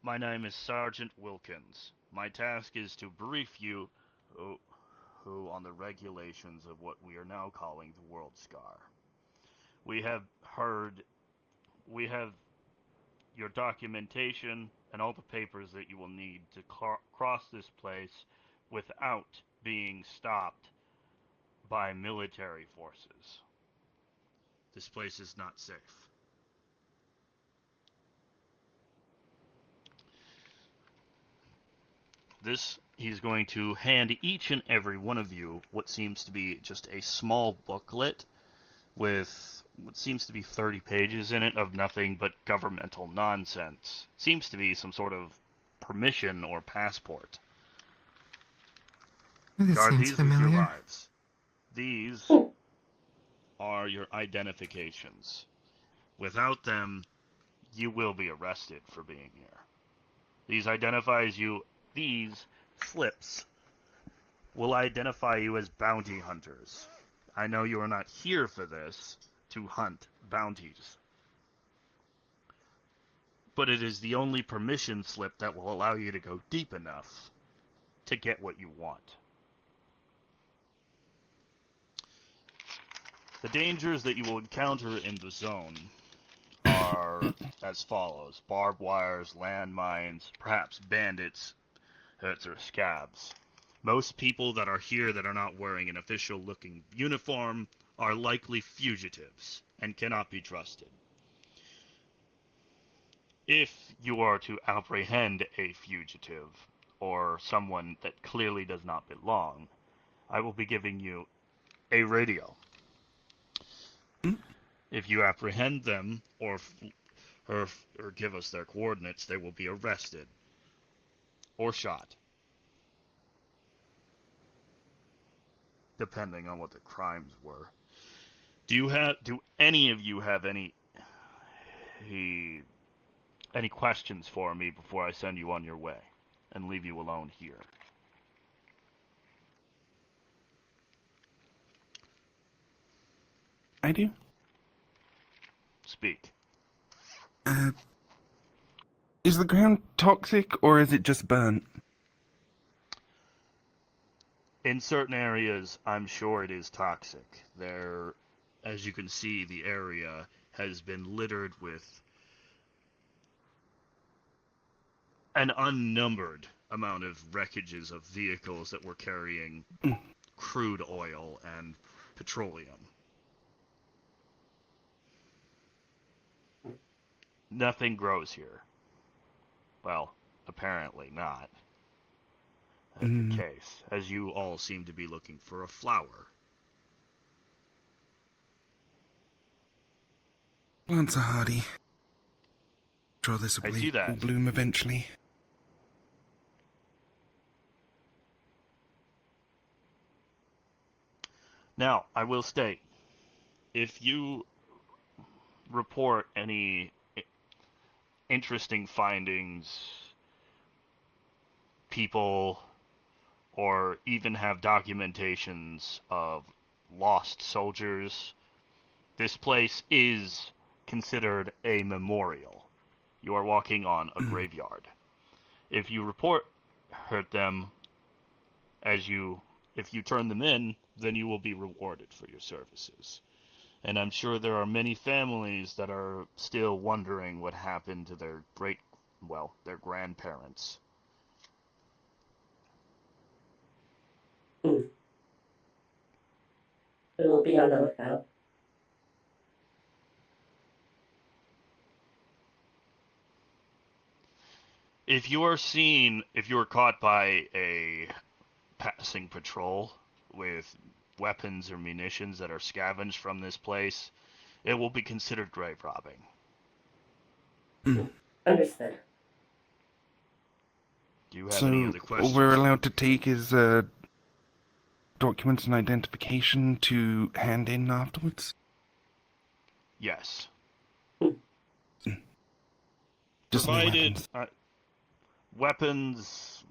My name is Sergeant Wilkins. My task is to brief you who, on the regulations of what we are now calling the World Scar. We have heard, we have your documentation and all the papers that you will need to cross this place without being stopped by military forces. This place is not safe. He's going to hand each and every one of you what seems to be just a small booklet with what seems to be 30 pages in it of nothing but governmental nonsense. Seems to be some sort of permission or passport. This Guard seems these with your familiar. lives. These are your identifications. Without them, you will be arrested for being here. These identifies you. These slips will identify you as bounty hunters. I know you are not here for this, to hunt bounties. But it is the only permission slip that will allow you to go deep enough to get what you want. The dangers that you will encounter in the zone are as follows: barbed wires, landmines, perhaps bandits, or scabs. Most people that are here that are not wearing an official-looking uniform are likely fugitives and cannot be trusted. If you are to apprehend a fugitive or someone that clearly does not belong, I will be giving you a radio. If you apprehend them or give us their coordinates, they will be arrested or shot, depending on what the crimes were. Do any of you have any questions for me before I send you on your way and leave you alone here? I do. Speak. Is the ground toxic or is it just burnt? In certain areas, I'm sure it is toxic. As you can see, the area has been littered with an unnumbered amount of wreckages of vehicles that were carrying crude oil and petroleum. Nothing grows here. Well, apparently not. That's the case, as you all seem to be looking for a flower. Plants are hardy. Sure, this I see that. will bloom eventually. Now, I will state, if you report any interesting findings, people, or even have documentations of lost soldiers, this place is considered a memorial. You are walking on a graveyard. If you hurt them, if you turn them in, then you will be rewarded for your services. And I'm sure there are many families that are still wondering what happened to their grandparents. We will be on the lookout. If you are caught by a passing patrol with weapons or munitions that are scavenged from this place, it will be considered grave robbing. Understood. Do you have any other questions? All we're allowed to take is documents and identification to hand in afterwards? Yes. Just Provided weapons,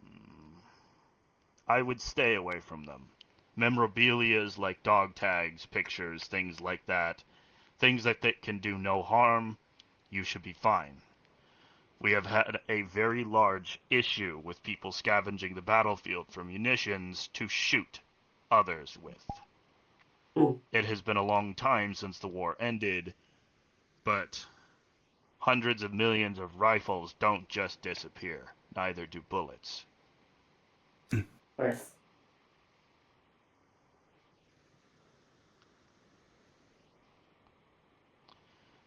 I would stay away from them. Memorabilias like dog tags, pictures, things like that. Things that can do no harm, you should be fine. We have had a very large issue with people scavenging the battlefield for munitions to shoot others with. Mm. It has been a long time since the war ended, but hundreds of millions of rifles don't just disappear, neither do bullets. Of course.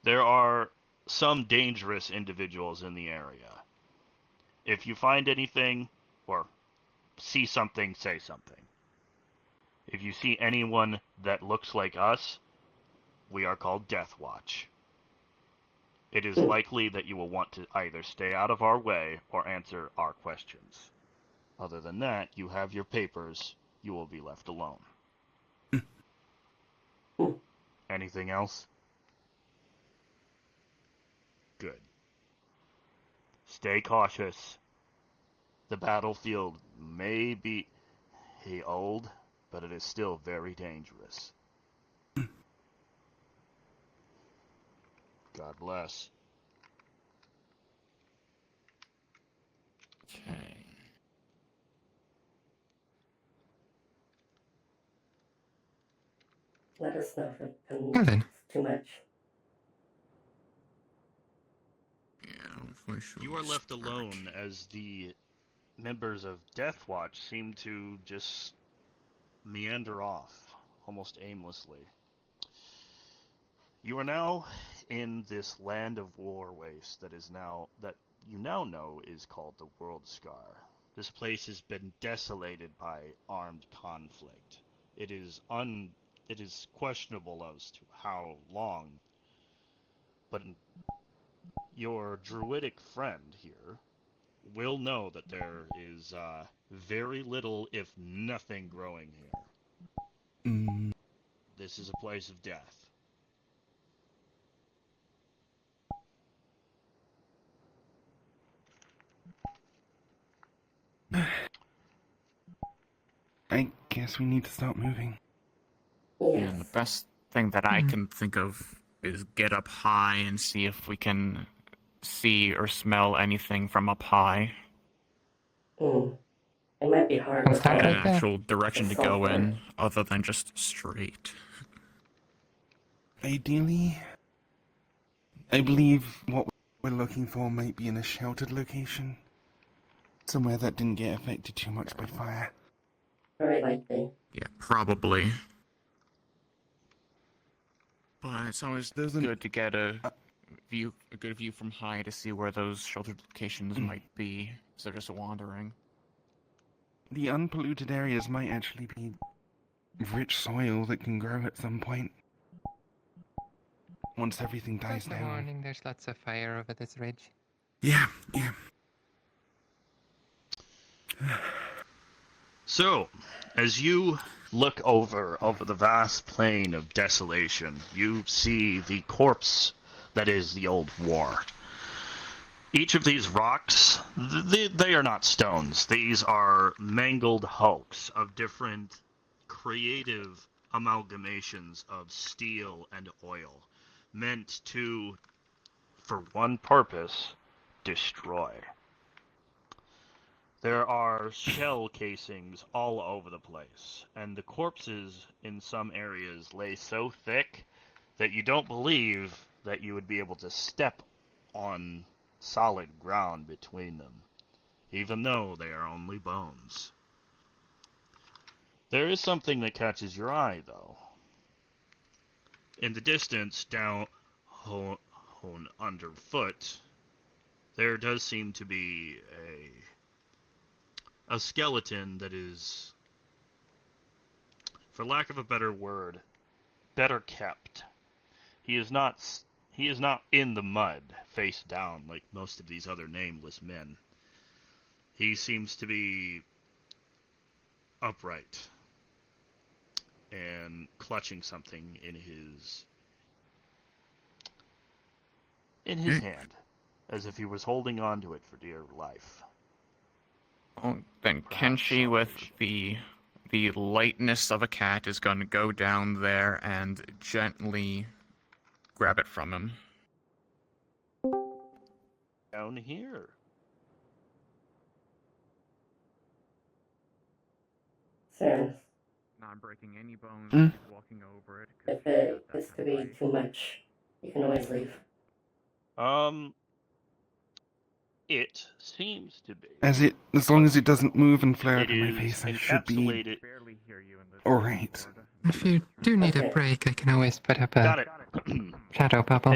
There are some dangerous individuals in the area. If you find anything, or see something, say something. If you see anyone that looks like us, we are called Death Watch. It is Mm. likely that you will want to either stay out of our way or answer our questions. Other than that, you have your papers. You will be left alone. Mm. Anything else? Good. Stay cautious. The battlefield may be old, but it is still very dangerous. God bless. Okay. Let us know if Well then. it's too much. Yeah, we should You are left start. alone as the members of Death Watch seem to just meander off almost aimlessly. You are now in this land of war waste that you now know is called the World Scar. This place has been desolated by armed conflict. It is questionable as to how long, but your druidic friend here will know that there is very little, if nothing, growing here. Mm. This is a place of death. I guess we need to start moving. Yes. And the best thing that I can think of is get up high and see if we can see or smell anything from up high. Mm. It might be hard Let's start Get without an right there. actual direction to the go sulfur. in, other than just straight. Ideally, I believe what we're looking for might be in a sheltered location. Somewhere that didn't get affected too much by fire. Very likely. Yeah, probably. But it's always Doesn't- good to get a good view from high to see where those sheltered locations might be, so they're just wandering. The unpolluted areas might actually be rich soil that can grow at some point. Once everything dies Just a down. warning, there's lots of fire over this ridge. Yeah. So, as you look over the vast plain of desolation, you see the corpse that is the old war. Each of these rocks, they are not stones. These are mangled hulks of different creative amalgamations of steel and oil, meant to, for one purpose, destroy. There are shell casings all over the place, and the corpses in some areas lay so thick that you don't believe that you would be able to step on solid ground between them, even though they are only bones. There is something that catches your eye, though. In the distance, down underfoot, there does seem to be a skeleton that is, for lack of a better word, better kept. He is not in the mud, face down, like most of these other nameless men. He seems to be upright and clutching something in his hand, as if he was holding on to it for dear life. Well, then Perhaps Kenshi, with salvation. the lightness of a cat, is going to go down there and gently grab it from him. down here? Sam, Not breaking any bones, Mm. just walking over it. 'Cause if he's it got that gets to kind of be height. too much, you can always leave. It seems to be. As long as it doesn't move and flare It up in my is face, I should be encapsulated. Barely hear you in this alright. Discord. If you do need a Okay. break, I can always put up Got a it. shadow bubble.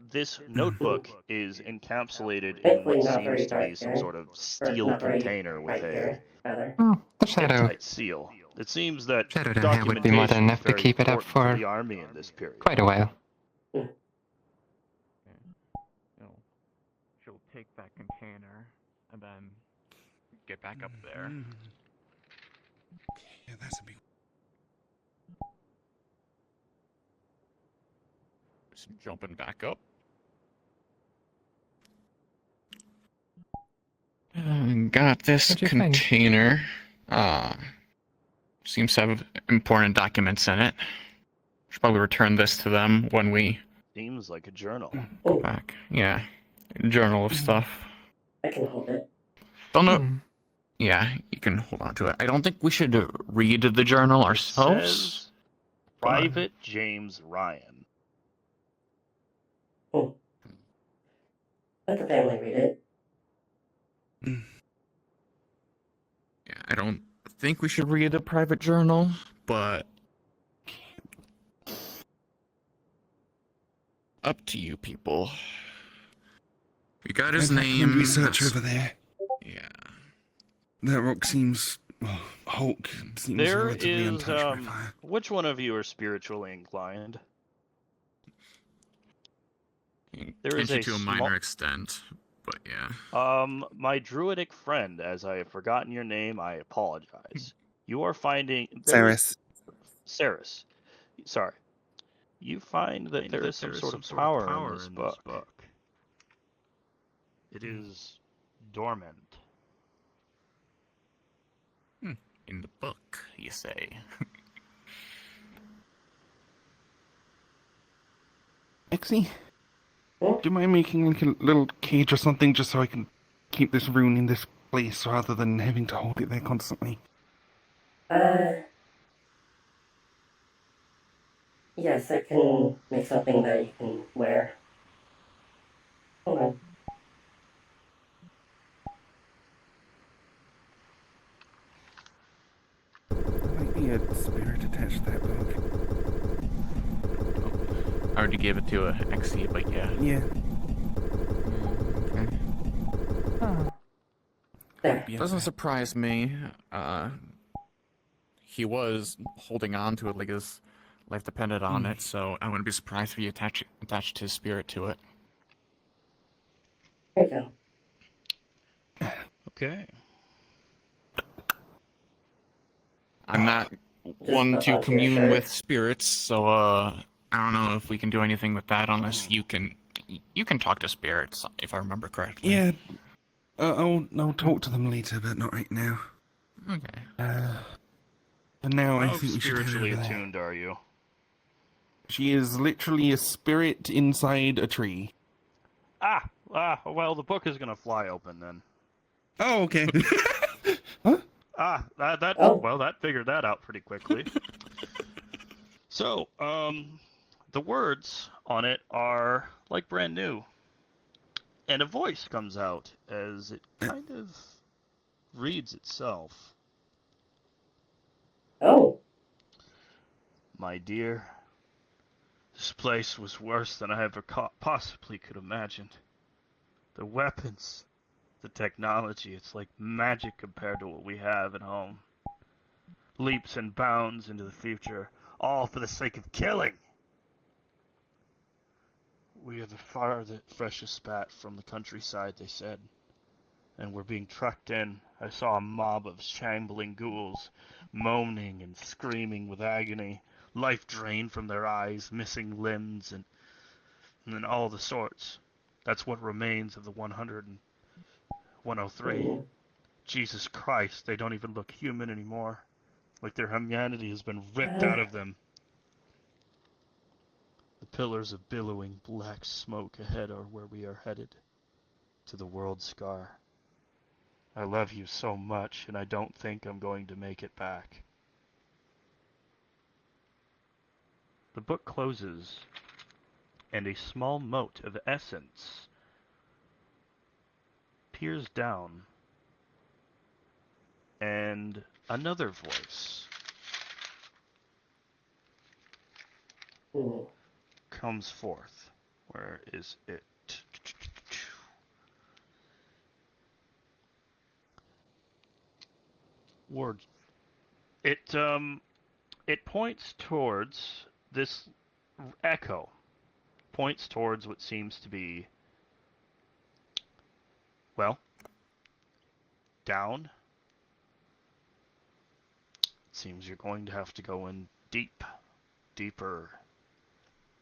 This notebook is encapsulated in Thankfully, what not very seems to be dark some here. sort of Or steel not very container with bright a here, rather. Oh, the shadow. airtight seal. It seems that Shadow down here would be more than documentation is enough to very keep it up important for for the army in this period. quite a while. You know, she'll take that container and then get back up there. Yeah, that's a big. Just jumping back up. Got this What'd you find? container. Seems to have important documents in it. Should probably return this to them when we Seems like a journal. go Oh, back. Yeah, journal of stuff. I can hold it. Don't know. Hmm. Yeah, you can hold on to it. I don't think we should read the journal It ourselves. says Private James Ryan. Oh. Let the family read it. Yeah, I don't think we should read a private journal, but up to you people. We got his I'd recommend name. we search over there. Yeah. That rock seems. Well, Hulk seems There relatively is, untouched by fire. which one of you are spiritually inclined? There is Potentially a to a small- minor extent, but yeah. My druidic friend, as I have forgotten your name, I apologize. You are finding... Saris. Saris. Sorry. You find that there is some sort of power in this book. It is dormant. In the book, you say. Exy, Hmm? do you mind making like a little cage or something just so I can keep this rune in this place rather than having to hold it there constantly? Yes, I can make something that you can wear. Hold on. There might be a spirit attached to that book. I already gave it to a XC, but yeah. Yeah. Okay. Oh. There. Be up Doesn't there. surprise me. He was holding on to it like his life depended on it, so I wouldn't be surprised if he attached his spirit to it. There you go. Okay. I'm not one stuff to onto your commune shirt. with spirits, so I don't know if we can do anything with that unless you can talk to spirits, if I remember correctly. Yeah. I'll talk to them later, but not right now. Okay. For now, I How think we should head spiritually over there. attuned are you? She is literally a spirit inside a tree. Well, the book is gonna fly open then. Oh, okay. Huh? That figured that out pretty quickly. So, the words on it are like brand new. And a voice comes out as it kind of reads itself. Oh, My dear, this place was worse than I ever possibly could imagine. The weapons, the technology, it's like magic compared to what we have at home. Leaps and bounds into the future, all for the sake of killing. We are the freshest spat from the countryside, they said, and we're being trucked in. I saw a mob of shambling ghouls, moaning and screaming with agony, life drained from their eyes, missing limbs, and then all the sorts. That's what remains of the 100 and 103. Jesus Christ, they don't even look human anymore. Like their humanity has been ripped out of them. The pillars of billowing black smoke ahead are where we are headed. to the world, Scar. I love you so much, and I don't think I'm going to make it back. The book closes, and a small mote of essence peers down, and another voice Hmm. comes forth. Where is it? Words. It points towards this echo. Points towards what seems to be, well, down. It seems you're going to have to go in deeper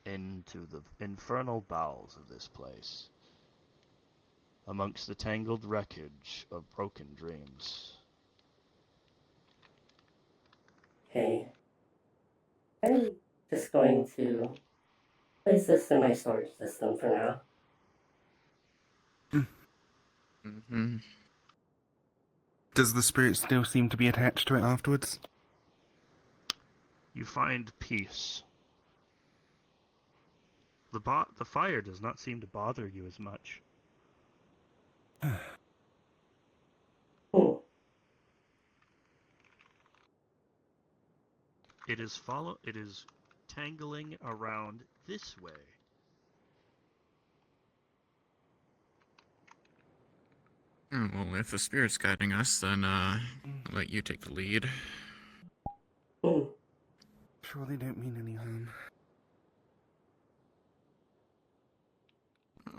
into the infernal bowels of this place, amongst the tangled wreckage of broken dreams. Okay. I'm just going to place this in my storage system for now. Mm-hmm. Does the spirit still seem to be attached to it afterwards? You find peace. The fire does not seem to bother you as much. Hmm. It is tangling around this way. Oh, well, if the spirit's guiding us, then I'll let you take the lead. Hmm. Sure they don't mean any harm.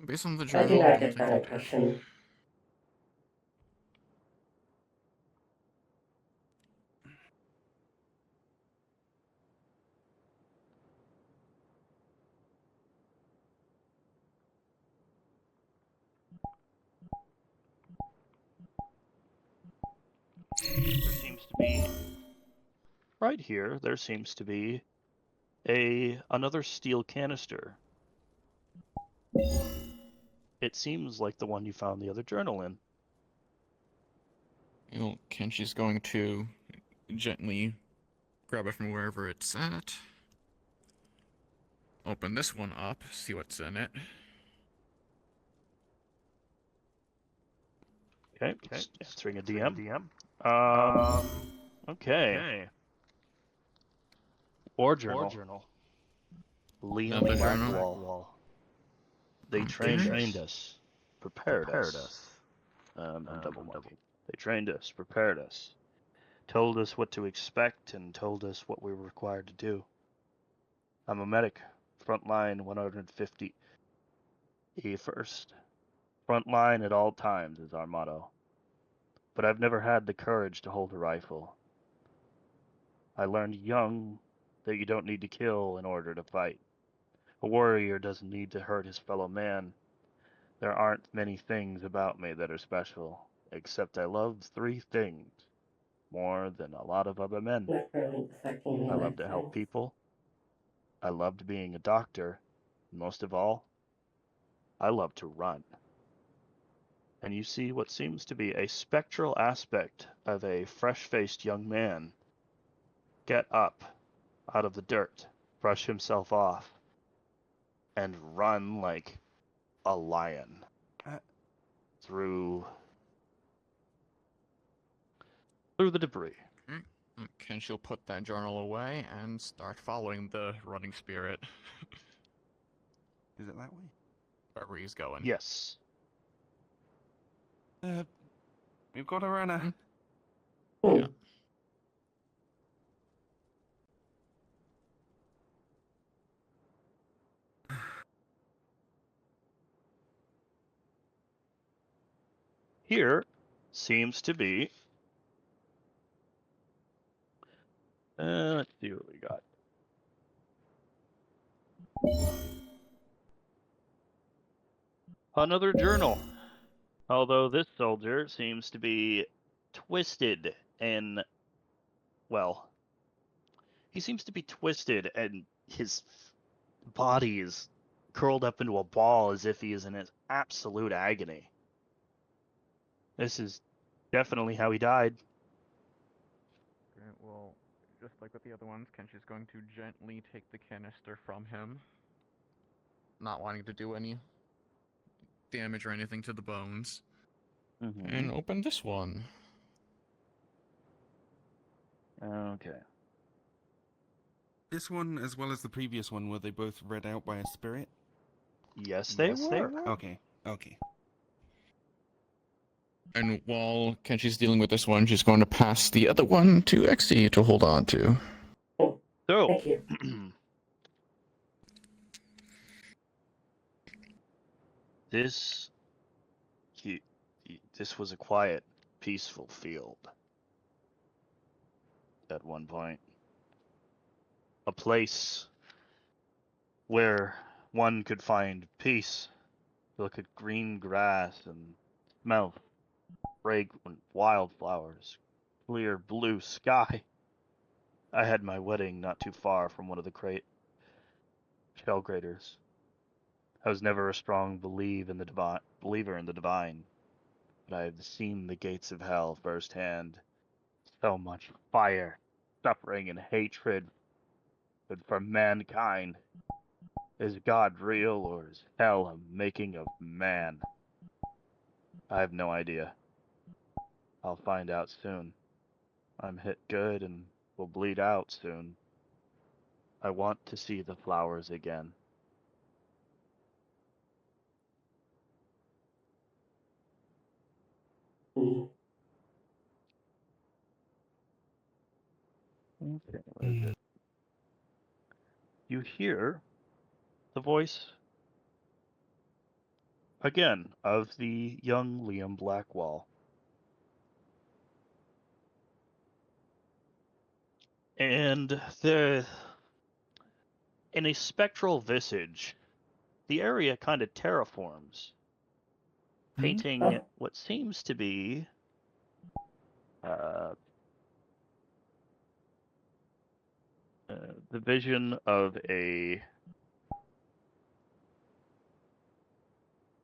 Based on the I journal, do I not don't get think that they do. impression. There seems to be right here. There seems to be another steel canister. It seems like the one you found the other journal in. Well, Kenshi's going to gently grab it from wherever it's at. Open this one up, see what's in it. Okay, answering a DM. Okay. War journal. Liam Another journal. Blackwall. They Okay. trained us, prepared us. I'm double marking. They trained us, prepared us, told us what to expect, and told us what we were required to do. I'm a medic, front line 150. First. Front line at all times is our motto. But I've never had the courage to hold a rifle. I learned young that you don't need to kill in order to fight. A warrior doesn't need to hurt his fellow man. There aren't many things about me that are special, except I love three things more than a lot of other men. Not really affecting me I love like to help things. people. I loved being a doctor. And most of all, I love to run. And you see what seems to be a spectral aspect of a fresh-faced young man get up out of the dirt, brush himself off, and run like a lion through the debris. Okay. Kenshi will put that journal away and start following the running spirit Is it that way? wherever he's going. Yes. We've got a runner. Hmm. Yeah. Here seems to be. Let's see what we got. Another journal. Although this soldier seems to be twisted and, well, he seems to be twisted and his body is curled up into a ball as if he is in his absolute agony. This is definitely how he died. Okay, well, just like with the other ones, Kenshi's going to gently take the canister from him, not wanting to do any damage or anything to the bones, and open this one. Okay. This one, as well as the previous one, were they both read out by a spirit? Yes, they were. Okay, okay. And while Kenshi's dealing with this one, she's going to pass the other one to Exy to hold on to. Oh, So, thank you. this this was a quiet, peaceful field at one point. A place where one could find peace, look at green grass and smell fragrant wildflowers, clear blue sky. I had my wedding not too far from one of the shell craters. I was never a strong believer in the divine, but I have seen the gates of hell firsthand. So much fire, suffering, and hatred. But for mankind, is God real or is hell a making of man? I have no idea. I'll find out soon. I'm hit good and will bleed out soon. I want to see the flowers again. Mm. Okay, where is it? You hear the voice again of the young Liam Blackwall. And in a spectral visage, the area kind of terraforms, painting Oh, what seems to be uh, the vision of a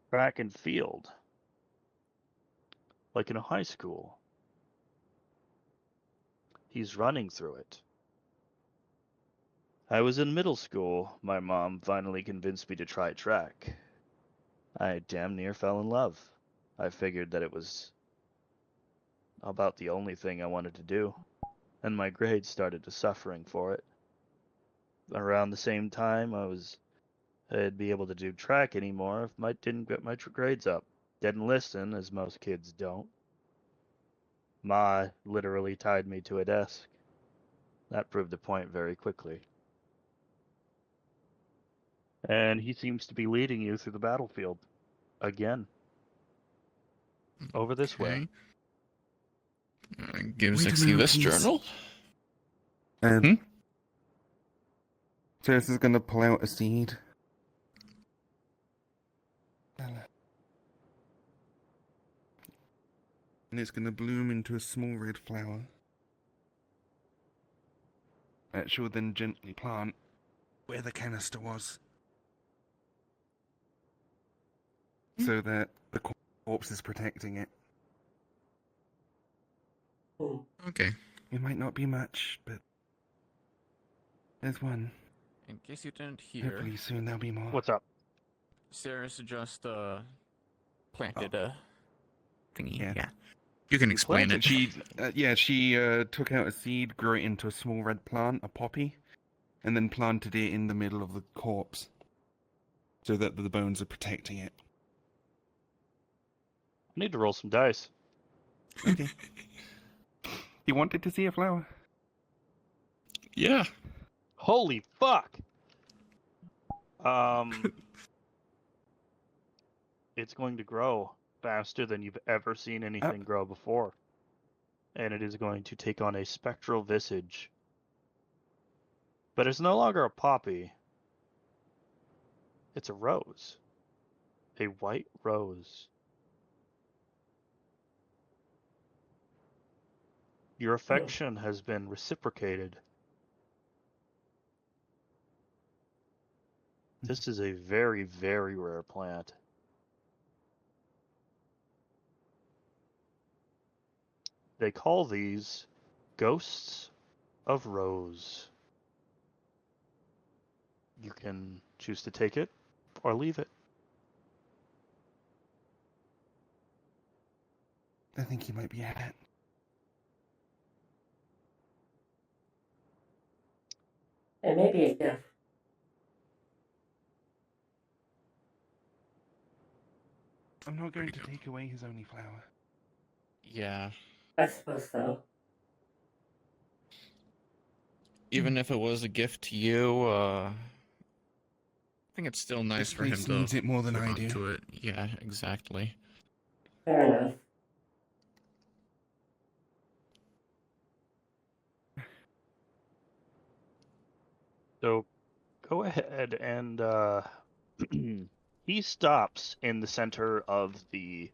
track and field, like in a high school. He's running through it. I was in middle school. My mom finally convinced me to try track. I damn near fell in love. I figured that it was about the only thing I wanted to do, and my grades started to suffering for it. Around the same time, I'd be able to do track anymore if I didn't get my grades up. Didn't listen, as most kids don't. Ma literally tied me to a desk. That proved the point very quickly. And he seems to be leading you through the battlefield. Again. Over this way. Okay. Gives Wait a Exy moment, this please. journal. Um, so this is gonna pull out a seed. And it's gonna bloom into a small red flower. That she'll then gently plant where the canister was. So that the corpse is protecting it. mm. Okay. It might not be much, but there's one. In case you didn't hear, Hopefully soon there'll be more. What's up? Sarah's just planted a thingy. Yeah. Yeah. You can explain planted it. She took out a seed, grew it into a small red plant, a poppy, and then planted it in the middle of the corpse, so that the bones are protecting it. I need to roll some dice. Okay. You wanted to see a flower? Yeah. Holy fuck! It's going to grow faster than you've ever seen anything grow before. And it is going to take on a spectral visage. But it's no longer a poppy. It's a rose. A white rose. Your affection has been reciprocated. This is a very, very rare plant. They call these ghosts of Rose. You can choose to take it or leave it. I think he might be a hat. It may be a gift. I'm not going Pretty to good. take away his only flower. Yeah. I suppose so. Even if it was a gift to you, I think it's still nice This for him place to needs it more than hold I on do. to it. Yeah, exactly. Fair enough. So go ahead and he stops in the center of the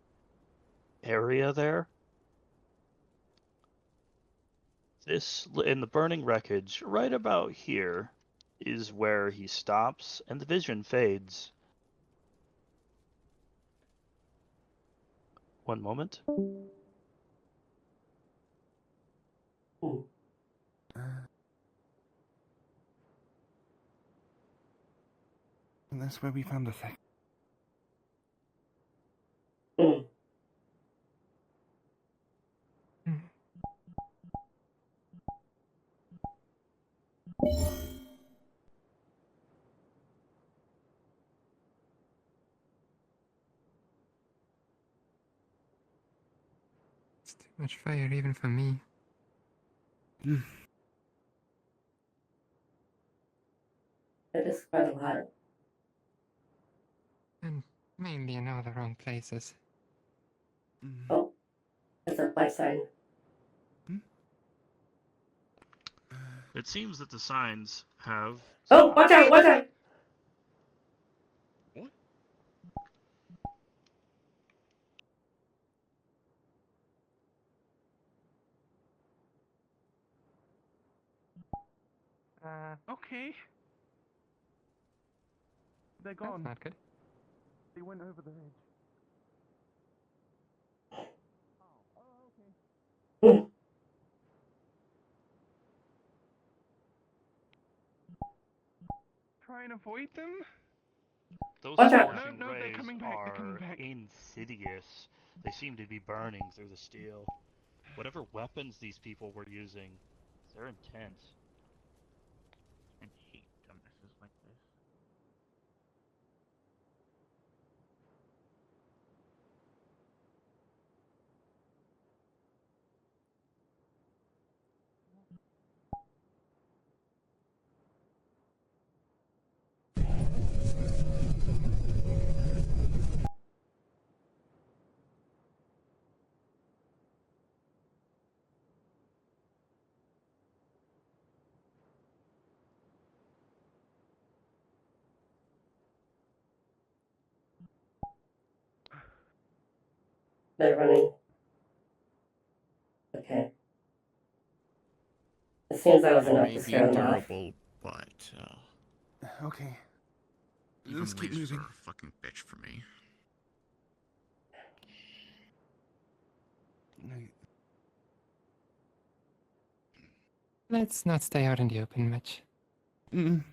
area there. This in the burning wreckage, right about here, is where he stops, and the vision fades. One moment. Hmm. And that's where we found the thing. Hmm. It's too much fire even for me. Mm. It is quite a lot. And mainly in all the wrong places. Oh, it's a life sign. It seems that the signs have Oh, stopped. watch out! Watch out! What? Okay. They're That's gone. not good. They went over the edge. Hmm. Try and avoid them? Those Watch out! scorching No, they're rays coming back, they're coming are back. insidious. They seem to be burning through the steel. Whatever weapons these people were using, they're intense. I hate dumbnesses like this. They're running. Okay. It seems that was It enough may to be scare them off. durable, but Okay. even Let's keep lasers moving. are a fucking bitch for me. Let's not stay out in the open much.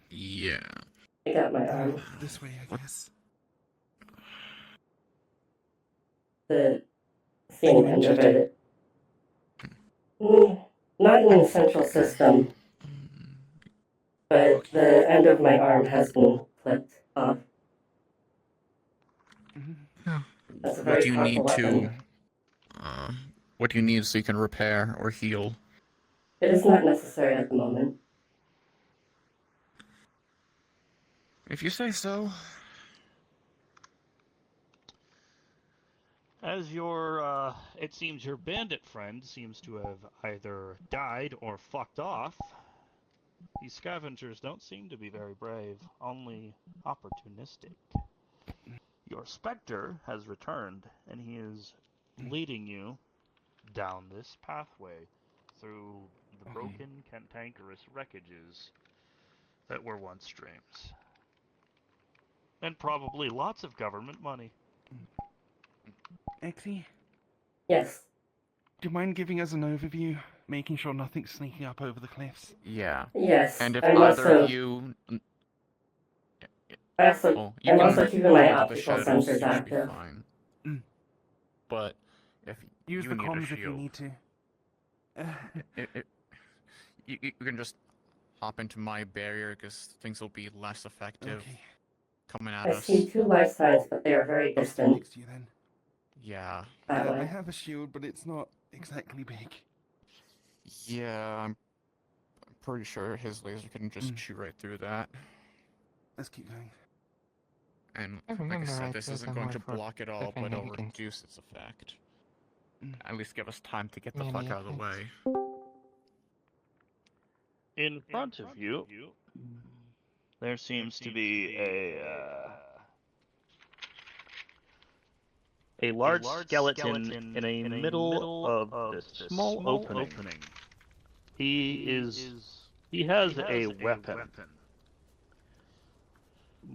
Yeah. I got my arm. This way, I guess. The Are seeing you end of injured? it. Not in the central system, but Okay. the end of my arm has been clipped off. Oh, That's a What very do you powerful need to? weapon. What do you need so you can repair or heal? It is not necessary at the moment. If you say so. As it seems your bandit friend seems to have either died or fucked off. These scavengers don't seem to be very brave, only opportunistic. Your specter has returned, and he is leading you down this pathway through the broken, cantankerous wreckages that were once streams. And probably lots of government money. Exy, Yes. you mind giving us an overview, making sure nothing's sneaking up over the cliffs? Yeah. Yes, And if I'm either also of you, also well, you I'm can also keeping go my into the optical shadows. sensors You should be active. fine. Mm. But if Use you the need a comms if you shield, need to. you can just hop into my barrier because things will be less effective Okay, coming at I us. see 2 life signs, but they are very I'll stand distant next to you then. Yeah. that I way. have a shield, but it's not exactly big. Yeah, I'm pretty sure his laser can just chew right through that. Let's keep going. And I like I remember said, I this chose isn't them going more to for block it all, cliff but it'll inhabitants. reduce its effect. Mm. At least give us time to get the Mainly fuck out of the offense. way. In front of you, there seems to be a large skeleton in a middle of this small opening. He has a weapon,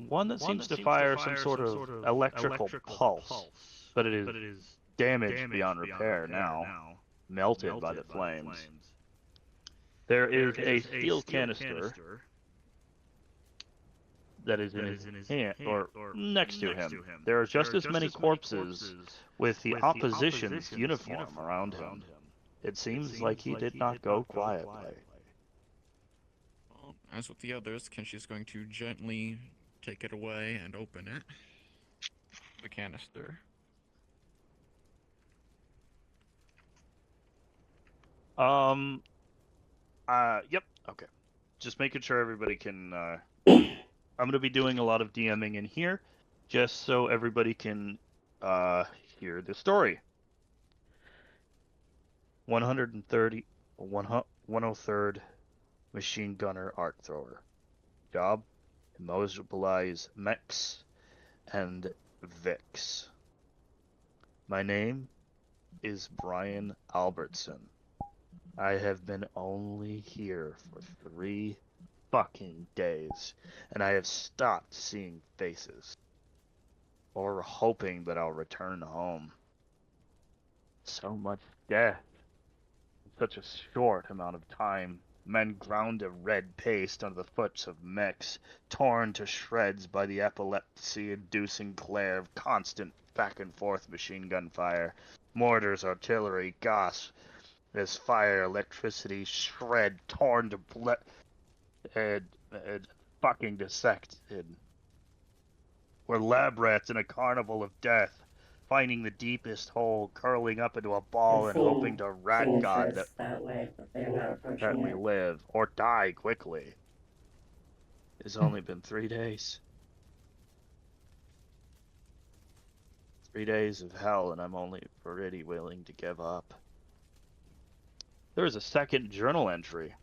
one that seems to fire some sort of electrical pulse, but it is damaged beyond repair now, melted by the flames. There is a steel canister that is in his hand, or next to him. There are just as many corpses with the opposition's uniform around him. It seems like he did not go quietly. Well, as with the others, Kenshi's going to gently take it away and open it. The canister. Yep, okay. Just making sure everybody can, I'm going to be doing a lot of DMing in here, just so everybody can, hear the story. 103rd Machine Gunner Arc Thrower. Job: immobilize mechs and Vix. My name is Brian Albertson. I have been only here for 3 fucking days, and I have stopped seeing faces. Or hoping that I'll return home. So much death in such a short amount of time. Men ground to red paste under the foots of mechs, torn to shreds by the epilepsy-inducing glare of constant back-and-forth machine gun fire. Mortars, artillery, gas, as fire, electricity, shred, torn to fucking dissected. We're lab rats in a carnival of death, finding the deepest hole, curling up into a ball, I've and hoping seen to rat God signatures that way, but they're not approaching that we it. live or die quickly. It's only been 3 days. 3 days of hell, and I'm only pretty willing to give up. There is a second journal entry.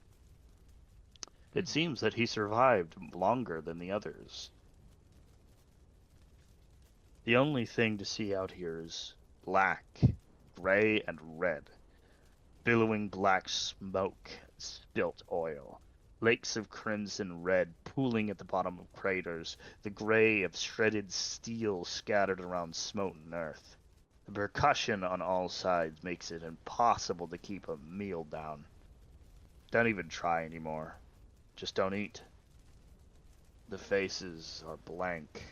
It seems that he survived longer than the others. The only thing to see out here is black, gray, and red. Billowing black smoke, spilt oil. Lakes of crimson red pooling at the bottom of craters, the gray of shredded steel scattered around smoten earth. The percussion on all sides makes it impossible to keep a meal down. Don't even try anymore. Just don't eat. The faces are blank.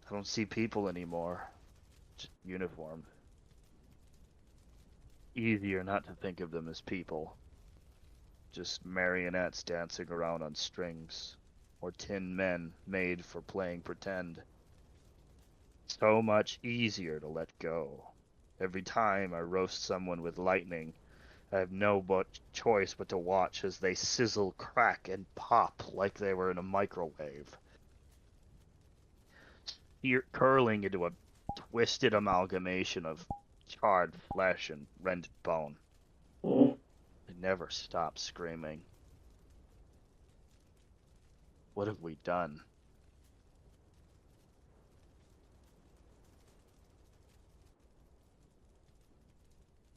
I don't see people anymore. Just uniform. Easier not to think of them as people. Just marionettes dancing around on strings. Or tin men made for playing pretend. So much easier to let go. Every time I roast someone with lightning, I have no choice but to watch as they sizzle, crack, and pop like they were in a microwave. Curling into a twisted amalgamation of charred flesh and rent bone. Mm. They never stop screaming. What have we done?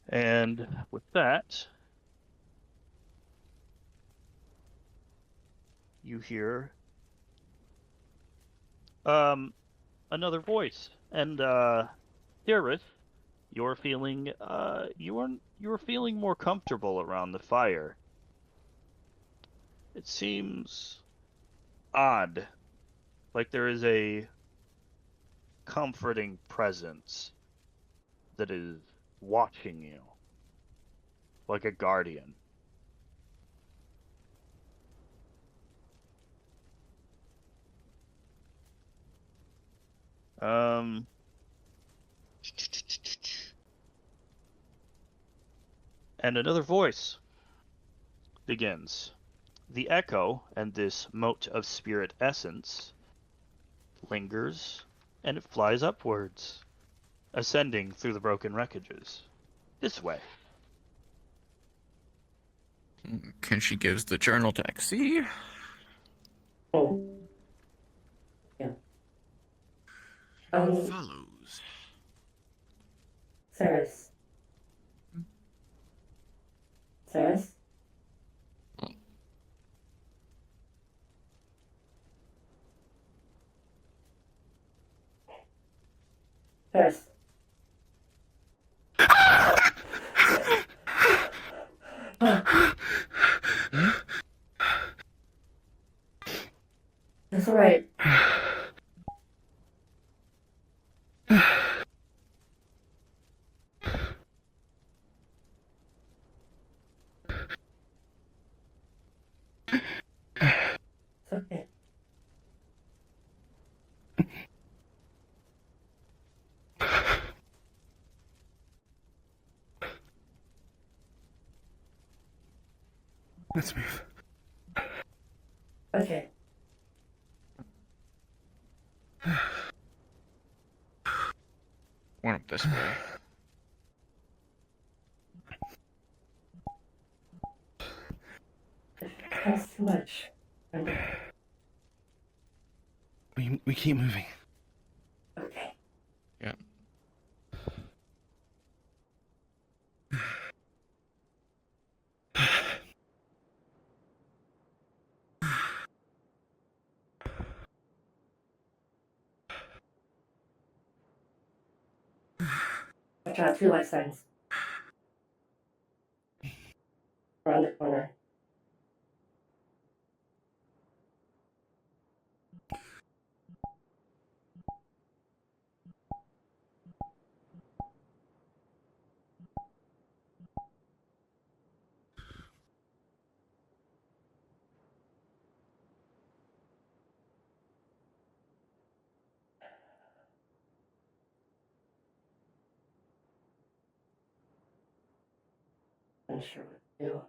And with that, you hear another voice. And Gareth, you're feeling you're feeling more comfortable around the fire. It seems odd, like there is a comforting presence that is watching you, like a guardian. Um, and another voice begins. The echo and this mote of spirit essence lingers, and it flies upwards, ascending through the broken wreckages. This way. Kenshi gives the journal to Xe. Oh. Yeah. Follows. Saris. Saris? Saris. That's alright. It's okay. Let's move. Okay. Went up this way. That's too much. We keep moving. Okay. Yeah. Watch out, 2 life signs. Around the corner. Unsure what to do.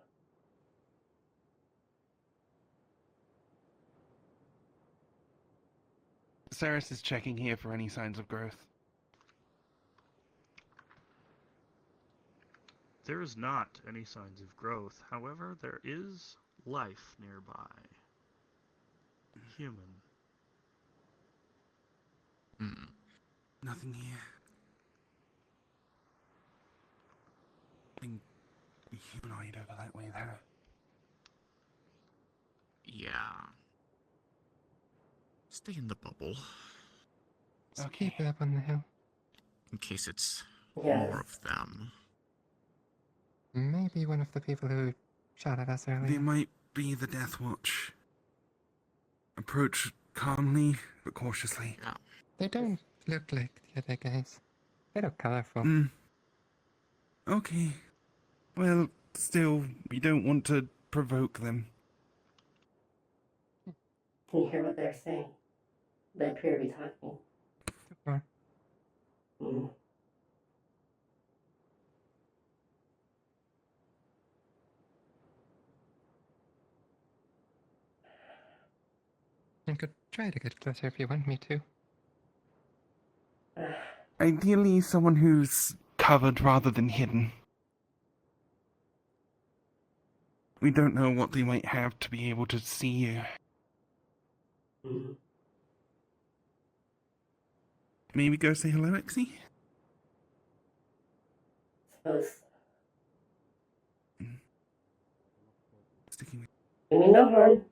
Saris is checking here for any signs of growth. There is not any signs of growth. However, there is life nearby. Human. Nothing here. Nothing humanoid over that way there. Yeah. Stay in the bubble. Let's Okay. keep it up on the hill. In case it's Yes. more of them. Maybe one of the people who shot at us They earlier. might be the Death Watch. Approach calmly, but cautiously. Yeah. They don't look like the other guys. They look colorful. Okay. Well, still, we don't want to provoke them. Can you hear what they're saying? They appear to be talking. Sure. Mm. I could try to get closer if you want me to. Ideally, someone who's covered rather than hidden. We don't know what they might have to be able to see you. Mm. Maybe go say hello, Xe? Suppose. Sticking with We mean no harm.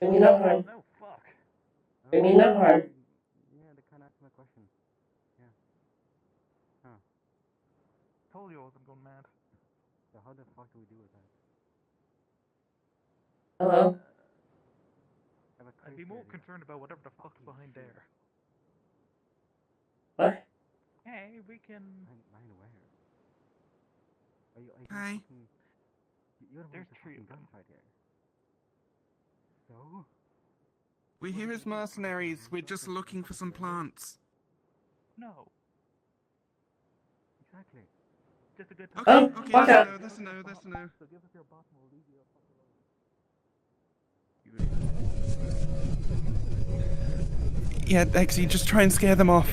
We mean no harm. No, fuck. We mean no harm. Yeah, they kind of answered my question. Yeah. Huh. Told you I wasn't going mad. So how the fuck do we do with that? Hello? I'd be more concerned about whatever the fuck's behind there. What? Hey, we can... Mine where? Are you Hi. fucking... You're the one There's with the three fucking of them. guns right here. So? We're here as mercenaries. We're just looking for some plants. No. Exactly. Just a good Okay, time. Oh, okay, watch out! that's a no, that's a no. So give us your boss and we'll leave you the fuck alone. Yeah, Exy, just try and scare them off.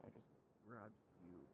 I just grabbed you.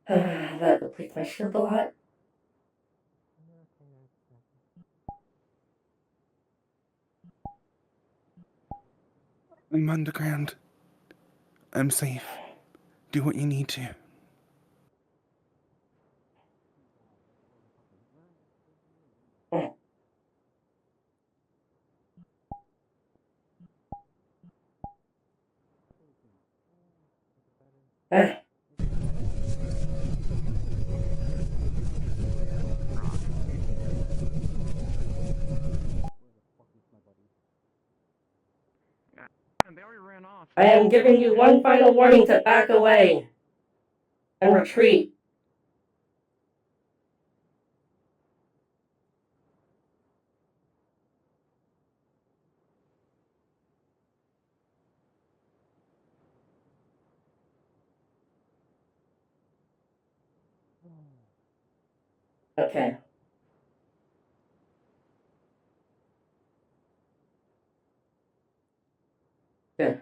That depletes my shield a lot. I'm underground. I'm safe. Do what you need to. Ah, And they already ran off. I am giving you one final warning to back away and retreat. Okay. Good.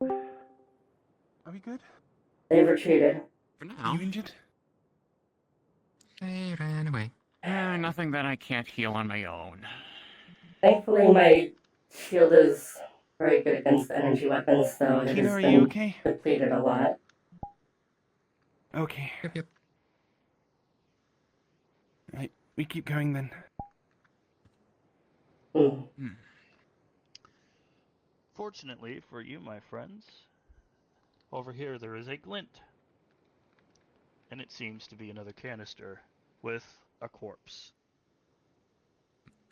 Are we good? They've retreated. For Are now. you injured? They ran away. Nothing that I can't heal on my own. Thankfully, my shield is very good against energy weapons, though it Kino, has are you been okay? depleted a lot. Okay. Yep. Right, we keep going then. Mm. Fortunately for you, my friends, over here there is a glint. And it seems to be another canister with a corpse.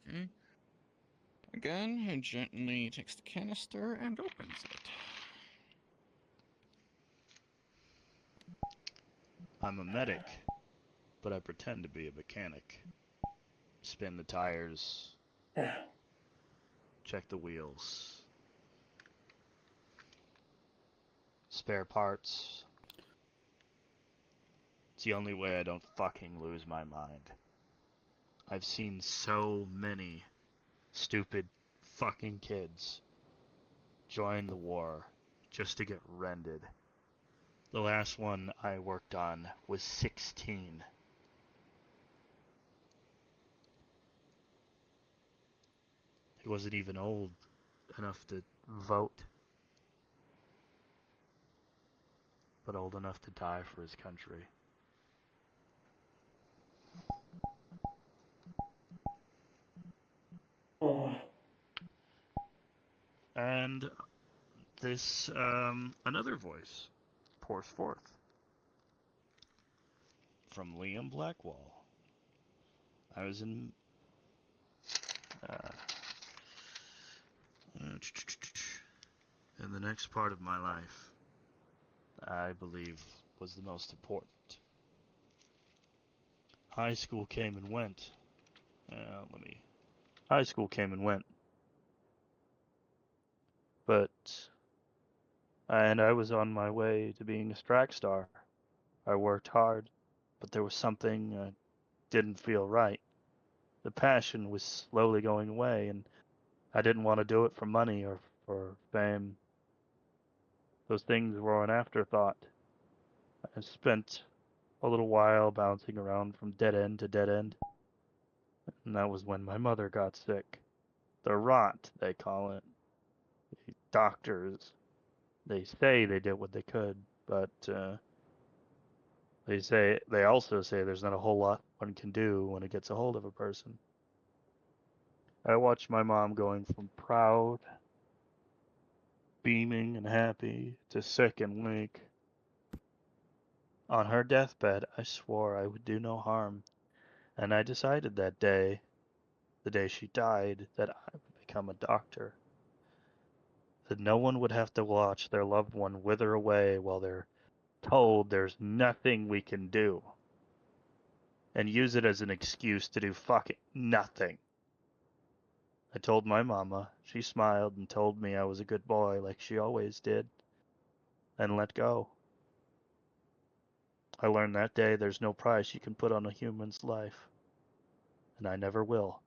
Okay. Again, he gently takes the canister and opens it. I'm a medic, but I pretend to be a mechanic. Spin the tires, check the wheels. Spare parts. It's the only way I don't fucking lose my mind. I've seen so many stupid fucking kids join the war just to get rended. The last one I worked on was 16. He wasn't even old enough to vote, but old enough to die for his country. Mm. And this, another voice pours forth from Liam Blackwall. I was in, in the next part of my life, I believe was the most important. High school came and went, let me. High school came and went, but I was on my way to being a track star. I worked hard, but there was something didn't feel right. The passion was slowly going away, and I didn't want to do it for money or for fame. Those things were an afterthought. I spent a little while bouncing around from dead end to dead end, and that was when my mother got sick. The rot, they call it. The doctors, they say they did what they could, but they also say there's not a whole lot one can do when it gets a hold of a person. I watched my mom going from proud, beaming and happy, to sick and weak. On her deathbed, I swore I would do no harm, and I decided that day, the day she died, that I would become a doctor. That no one would have to watch their loved one wither away while they're told there's nothing we can do, and use it as an excuse to do fucking nothing. I told my mama. She smiled and told me I was a good boy like she always did, and let go. I learned that day there's no price you can put on a human's life, and I never will.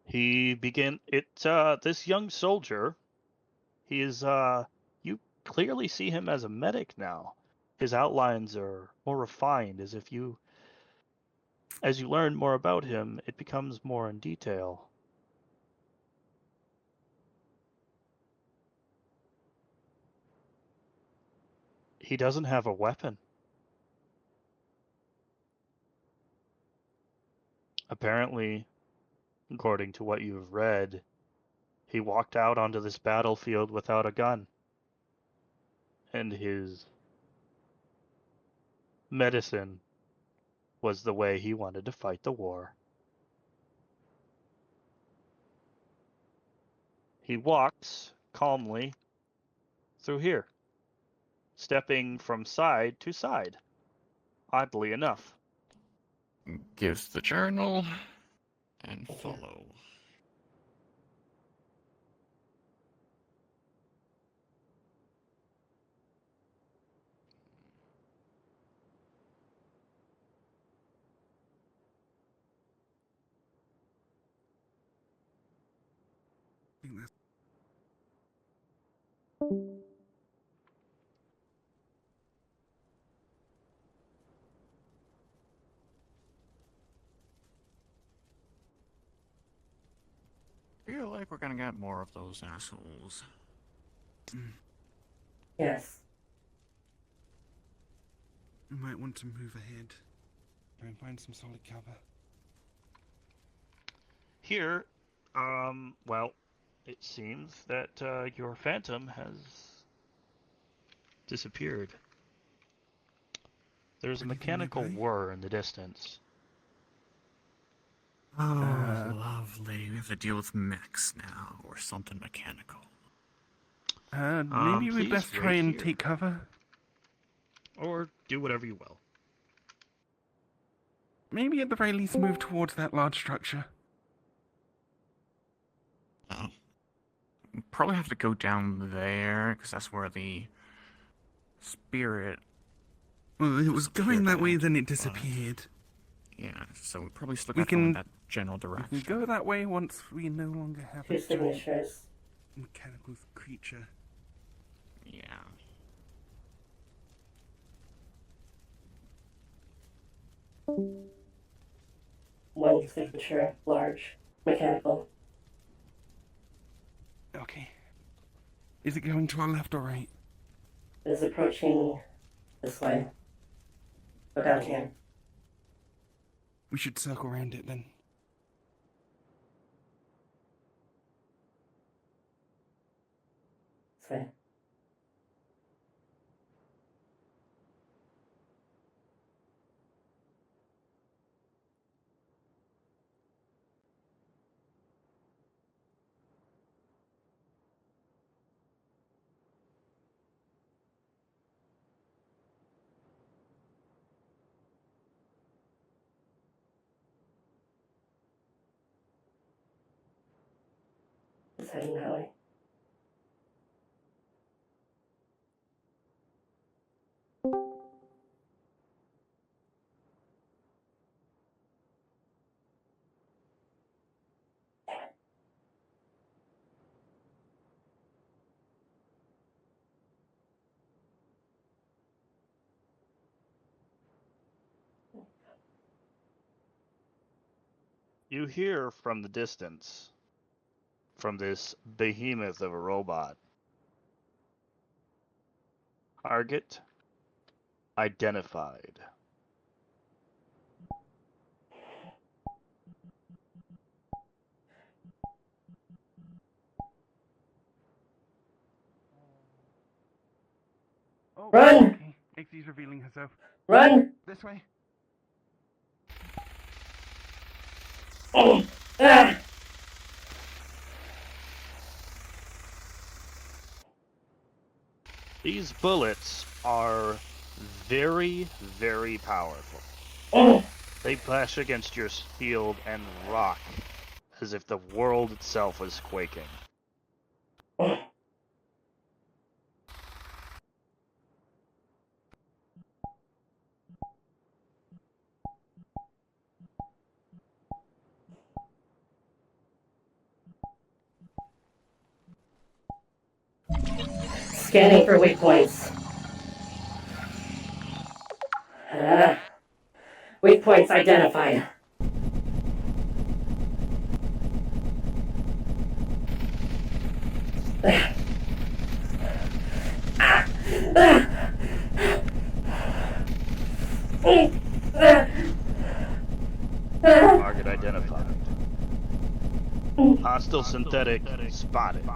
He began this young soldier, he is you clearly see him as a medic now. His outlines are more refined as you learn more about him, it becomes more in detail. He doesn't have a weapon. Apparently, according to what you've read, he walked out onto this battlefield without a gun. And his medicine was the way he wanted to fight the war. He walks calmly through here, stepping from side to side, oddly enough. Gives the journal and Thank you. follow. I think that's Feel like we're gonna get more of those assholes. Yes. we might want to move ahead. Try and find some solid cover. Here, well, it seems that your phantom has disappeared. There's a Anything mechanical nearby? whir in the distance. Oh, lovely. We have to deal with mechs now, or something mechanical. Maybe we'd Please best try wait and here. take cover. Or do whatever you will. Maybe at the very least move towards that large structure. Oh. Probably have to go down there, because that's where the spirit... Well, it was going that way, then it but- disappeared. Yeah, so we probably still We got to go in can- that general We direction. can go that way once we no longer have Two a giant signatures. Mechanical creature. Yeah. One signature, large, mechanical. Okay. Is it going to our left or right? It is approaching this way. Go down here. We should circle around it then. This way. heading that way. You hear from the distance, from this behemoth of a robot. Target identified. Oh, Run! okay. Ixie's revealing herself. Run! This way. Ah! These bullets are very, very powerful. They bash against your shield and rock as if the world itself was quaking. Scanning for weak points. Weak points identified. Target identified. Hostile synthetic spotted.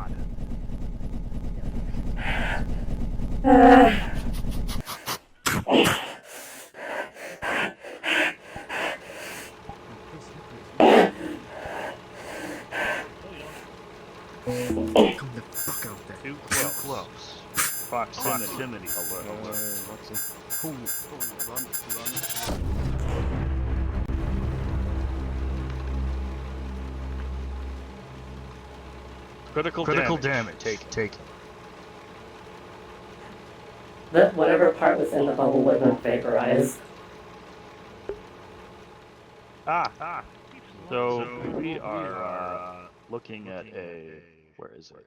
Come the fuck out there. Too close. Proximity alert. What's it? Cool. Run. Critical damage. Take. Whatever part was in the bubble would have vaporized. So we are looking at a. Where is it?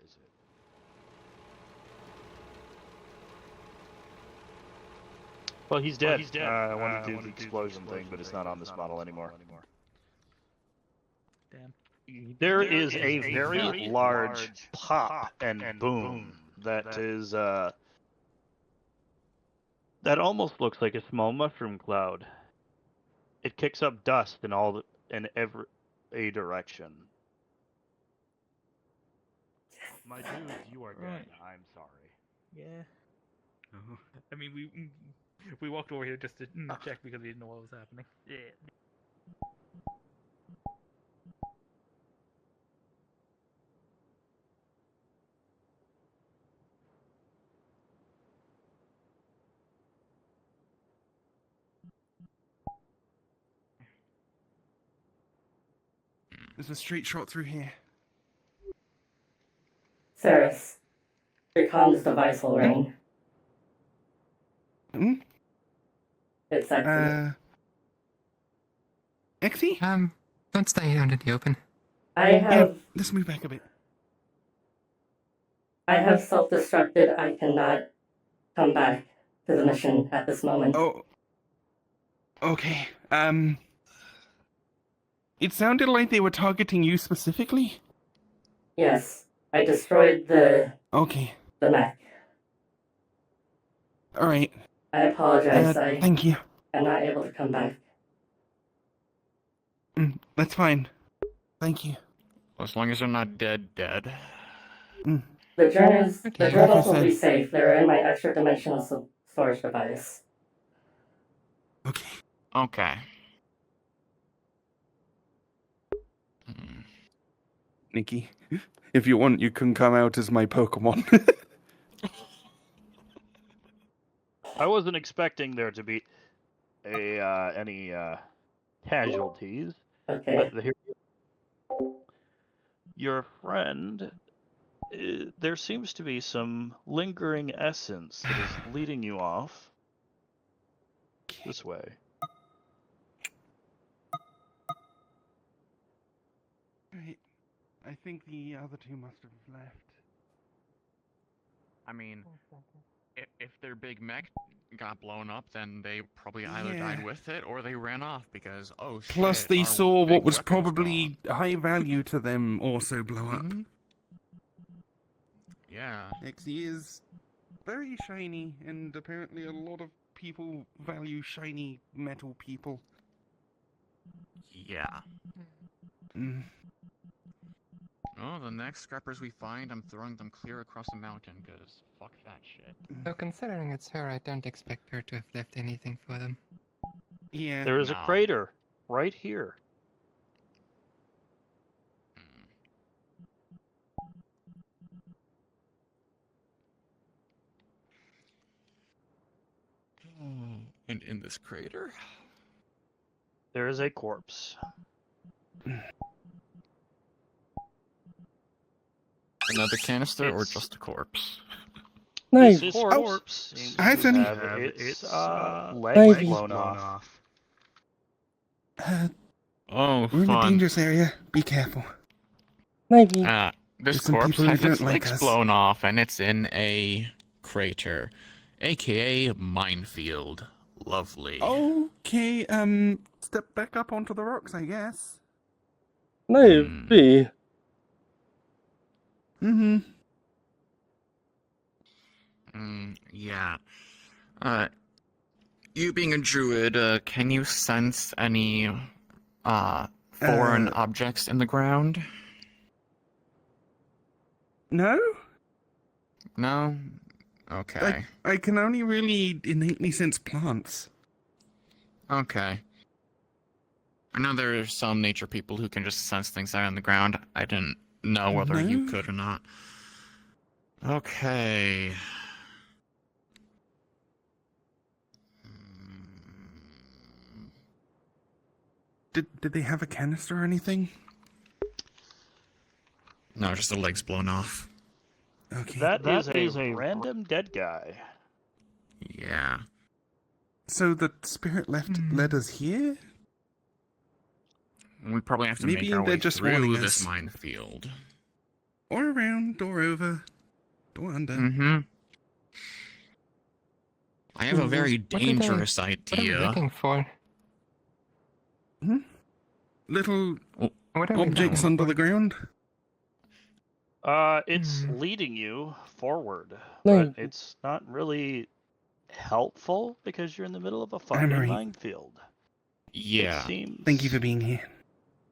Well, he's dead. I want to do the explosion thing, but it's not on this model anymore. Damn. There is a very large pop and boom that is that almost looks like a small mushroom cloud. It kicks up dust in every direction. My dudes, you are dead. I'm sorry. Yeah. I mean, we walked over here just to check because we didn't know what was happening. Yeah. There's a straight shot through here. Ceres, your comms device will ring. Hmm? It's active. Ixie? Don't stay out in the open. Yeah, let's move back a bit. I have self-destructed. I cannot come back to the mission at this moment. Oh. Okay. It sounded like they were targeting you specifically. Yes, I destroyed the Okay. mech. All right. I apologize. Thank you. I'm not able to come back. That's fine. Thank you. As long as they're not dead. The journals Okay. will be safe. They're in my extra-dimensional storage device. Okay. Okay. Nikki, if you want, you can come out as my Pokemon. I wasn't expecting there to be any casualties. Okay. But your friend There seems to be some lingering essence that is leading you off this way. Right. I think the other two must have left. I mean, if their big mech got blown up, then they probably either died Yeah. with it or they ran off because, oh shit. Plus, they our saw big what was weapon's probably high value to them also blow up. gone. Yeah. XE is very shiny, and apparently a lot of people value shiny metal people. Yeah. Mm. Oh, the next scrappers we find, I'm throwing them clear across the mountain, because fuck that shit. So considering it's her, I don't expect her to have left anything for them. Yeah. There is a No. crater right here. And in this crater? There is a corpse. Another canister or It's- just a corpse? This Knife. corpse seems to Has any- have its Knife. legs blown off. Oh, We're in a fun. dangerous area. Be careful. Knifey. This There's some corpse people who has its don't like legs us. blown off, and it's in a crater, aka minefield. Lovely. Okay, step back up onto the rocks, I guess. Knifey. Mm-hmm. Yeah. You being a druid, can you sense any, foreign objects in the ground? No? No? Okay. I can only really innately sense plants. Okay. I know there are some nature people who can just sense things out on the ground. I didn't know whether you No? could or not. Okay. Did they have a canister or anything? No, just the legs blown off. Okay. That is a random dead guy. Yeah. So the spirit led us here? We probably have to Maybe make our they're way just through warning this us. minefield. Or around, or over, or under. Mm-hmm. I have a very What are they- dangerous What are we idea. looking for? Little What are we objects looking under for? the ground? It's Hmm. leading you forward, No. but it's not really helpful because you're in the middle of a fucking Amory. minefield. Yeah. It seems Thank you for being here.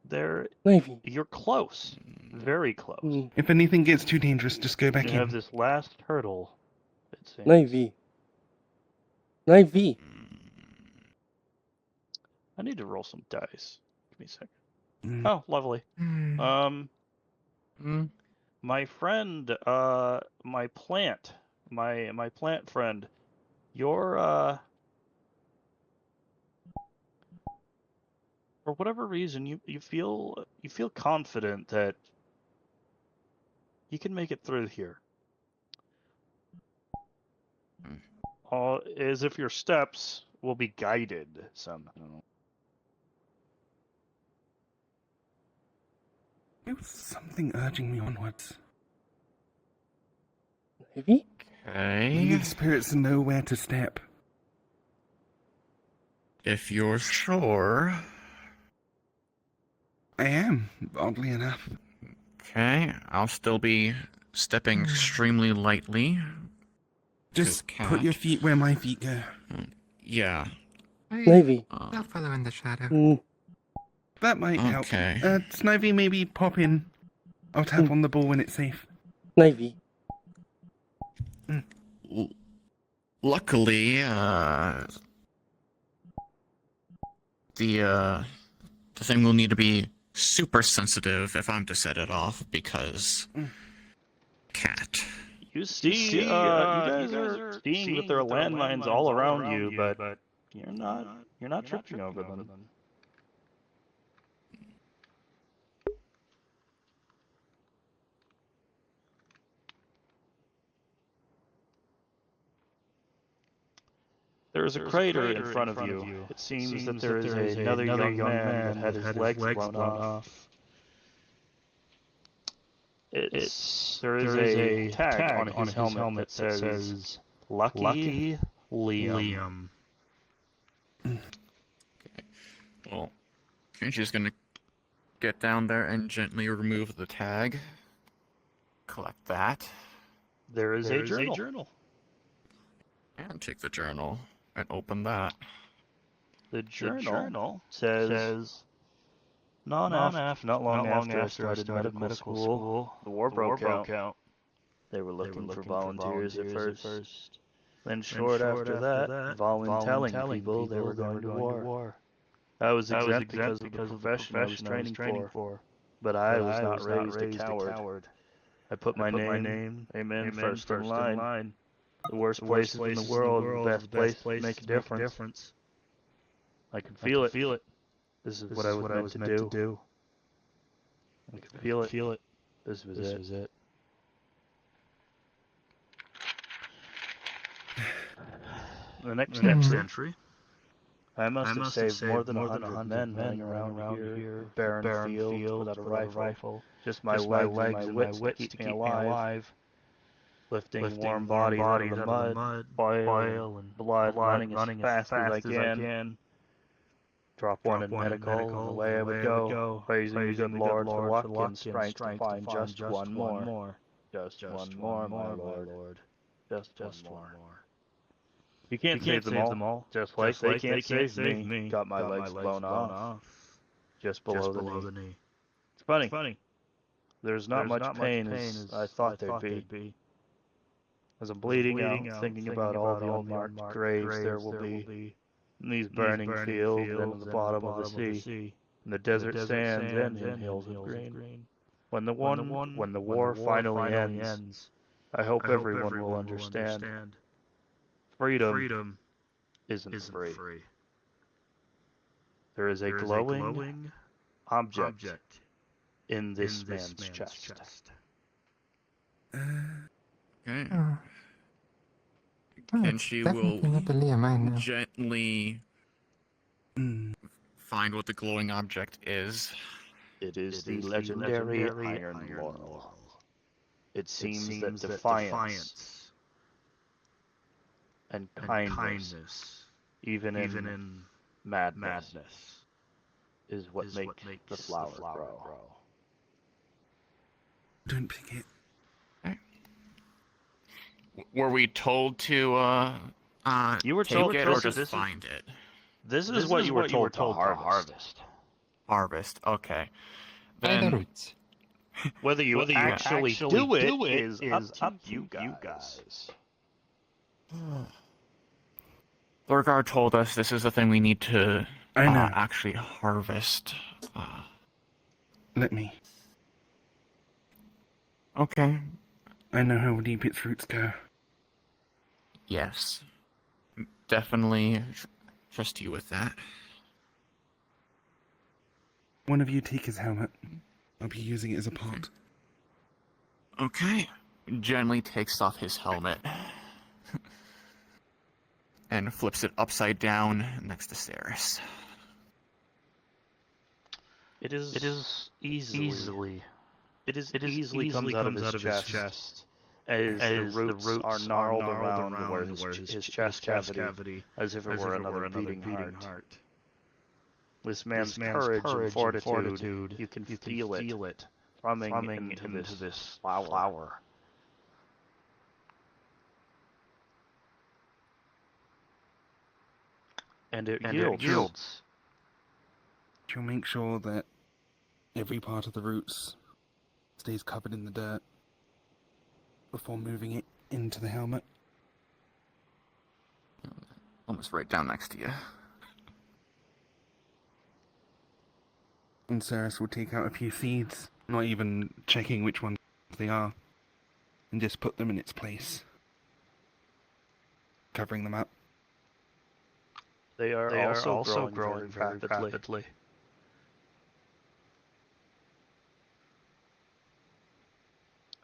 Knifey. you're close, very close. Mm. If anything gets too dangerous, just go back You in. have this last hurdle. It seems. Knifey. Knifey. I need to roll some dice. Give me a second. Mm. Oh, lovely. Hmm. My friend, my plant friend, you're, for whatever reason, you feel confident that you can make it through here. As if your steps will be guided somehow. There was something urging me onwards. Knifey. Maybe Okay. the spirits know where to step. If you're sure. I am, oddly enough. Okay, I'll still be stepping extremely lightly. Just Cat. put your feet where my feet go. Yeah. Knifey. I'll follow in the shadow. Mm. That might Okay. help. Snivy, maybe pop in. I'll tap on the ball when it's safe. Knifey. Luckily, the thing will need to be super sensitive if I'm to set it off because cat. You see, you guys are seeing that there are landmines all around you, but you're not tripping over them. There is a crater in front of you. It seems that there is another young man that had his legs blown off. There is a tag on his helmet that says Lucky Liam. Well, Kenji's gonna get down there and gently remove the tag. Collect that. There is a journal. And take the journal and open that. The journal says, not long after I started medical school, the war broke out. They were looking for volunteers at first. Then short after that, telling people they were going to war. I was exempt because of the profession I was training for. But I was not raised a coward. I put my name, amen, first in line. The worst places in the world, the best place to make a difference. I could feel it. This is what I was meant to do. I could feel it. This was it. The next entry. I must have saved more than 100 men running around here, barren field, without a rifle. Just my legs and my wits to keep me alive. Lifting warm bodies out of the mud, oil and blood, running as fast as I can. Drop one in medical, and away I would go, praising the good Lord for luck and strength to find just one more. Just one more, my Lord. Just one more. You can't save them all, just like they can't save me. Got my legs blown off, just below the knee. It's funny. There's not much pain as I thought there'd be. As I'm bleeding out, thinking about all the unmarked graves there will be, in these burning fields and in the bottom of the sea, in the desert sands and in hills of green. When the war finally ends, I hope everyone will understand. Freedom isn't free. There is a glowing object in this man's chest. Okay. Oh. Kenshi Definitely will not the Liam I know. gently find what the glowing object is. It is the legendary Iron Laurel. It seems that defiance and kindness, even in madness, is what makes the flower grow. Don't pick it. Were we told to You were take told it or just find it? This is what you were told to harvest. Harvest. Okay. By the Then roots. Whether you actually do it is up to you guys. Lurgar told us this is the thing we need to I know. actually harvest. Let me. Okay. I know how deep its roots go. Yes. Definitely trust you with that. One of you take his helmet. I'll be using it as a pot. Okay. Gently takes off his helmet and flips it upside down next to Ceres. It easily comes out of his chest as the roots are gnarled around where his chest cavity, as if it were another beating heart. This man's courage and fortitude, you can feel it thrumming into this flower. And it yields. She'll make sure that every part of the roots stays covered in the dirt before moving it into the helmet. Almost right down next to you. And Ceres will take out a few seeds, not even checking which ones they are, and just put them in its place, covering them up. They are also growing very rapidly.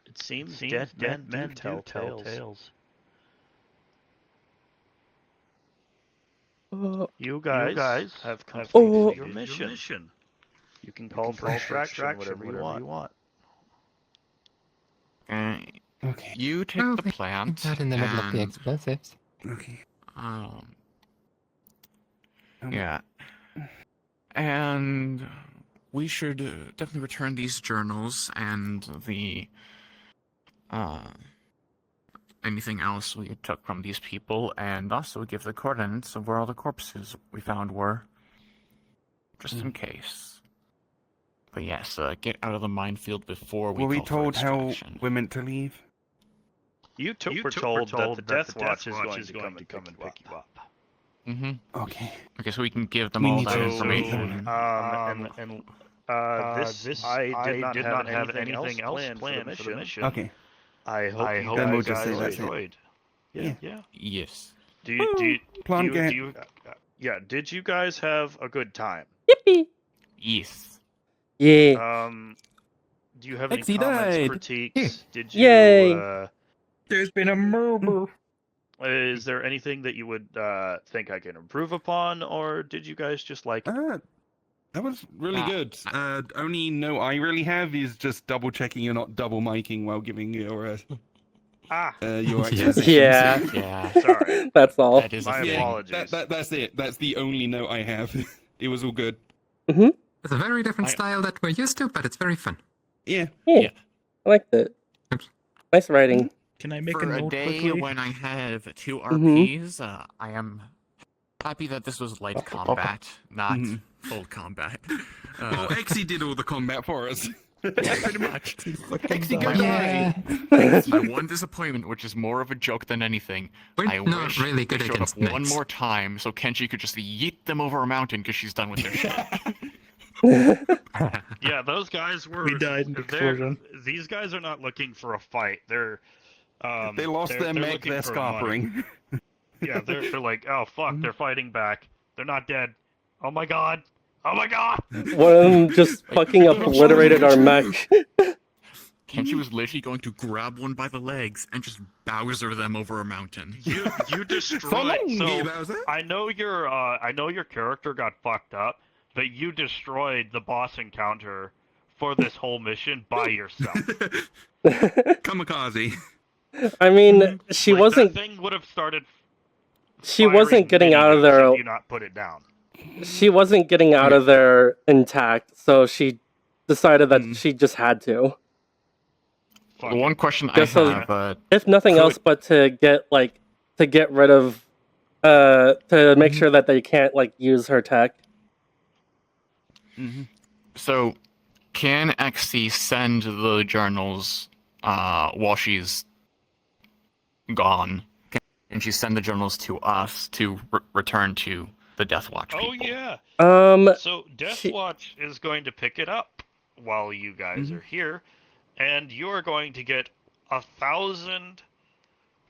It seems dead men do tell tales. You guys have completed Oh. your mission. You can call for extraction whatever you want. Okay. You take Oh, the plant. Not in the middle of the and, explosives. Okay. Yeah. And we should definitely return these journals and the anything else we took from these people, and also give the coordinates of where all the corpses we found were, just in case. But yes, get out of the minefield before we Were we call for told how extraction. we're meant to leave? You were told that the Death Watch is going to come and pick you up. Okay. Okay, so we can give them We all need that to- information. This I did not have anything else planned for the mission. Okay. I hope you Then we'll guys just say that's it. enjoyed. Yeah. Yes. Do you Plant get. did you guys have a good time? Yippee! Yes. Yeah. Do you have any Exy comments, died. critiques? Did you? Yay. There's been a murder. Is there anything that you would think I can improve upon, or did you guys just like it? That was really good. Only note I really have is just double checking you're not double miking while giving your Yes. expositions. Yeah. Yeah. Sorry. That's all. That is a My thing. apologies. That's it. That's the only note I have. It was all good. It's a very different style that we're used to, but it's very fun. Yeah. Yeah. I liked it. Nice writing. Can I make For a a note day quickly? when I have 2 RPs, I am happy that this was light combat, not full combat. Well, Exy did all the combat for us. Yeah, pretty much. Exy, go Yeah. My one disappointment, which is more of a joke than anything, We're I not wish really they good showed up against one knights. more time so Kenshi could just yeet them over a mountain because she's done with their shit. Yeah, those guys were. We died in the explosion. These guys are not looking for a fight. They're. They lost their they're mech, looking they're for money. scarpering. Yeah, they're like, oh fuck, they're fighting back. They're not dead. Oh my god. Oh my god. One of them just fucking obliterated our mech. Kenshi was literally going to grab one by the legs and just Bowser them over a mountain. You destroyed. long, So Bowser. I know your character got fucked up, but you destroyed the boss encounter for this whole mission by yourself. Kamikaze. I mean, she Like, wasn't. That thing would have started. She wasn't firing getting out of miniguns there. if you not put it down. She wasn't getting out of there intact, so she decided that she just had to. Fuck The it. one question I Just so- have, If nothing else, but to get rid of, to make sure that they can't use her tech. so can XC send the journals while she's gone? Can she send the journals to us to return to the Death Watch people? Oh yeah. So Death she- Watch is going to pick it up while you guys are here, and you're going to get 1,000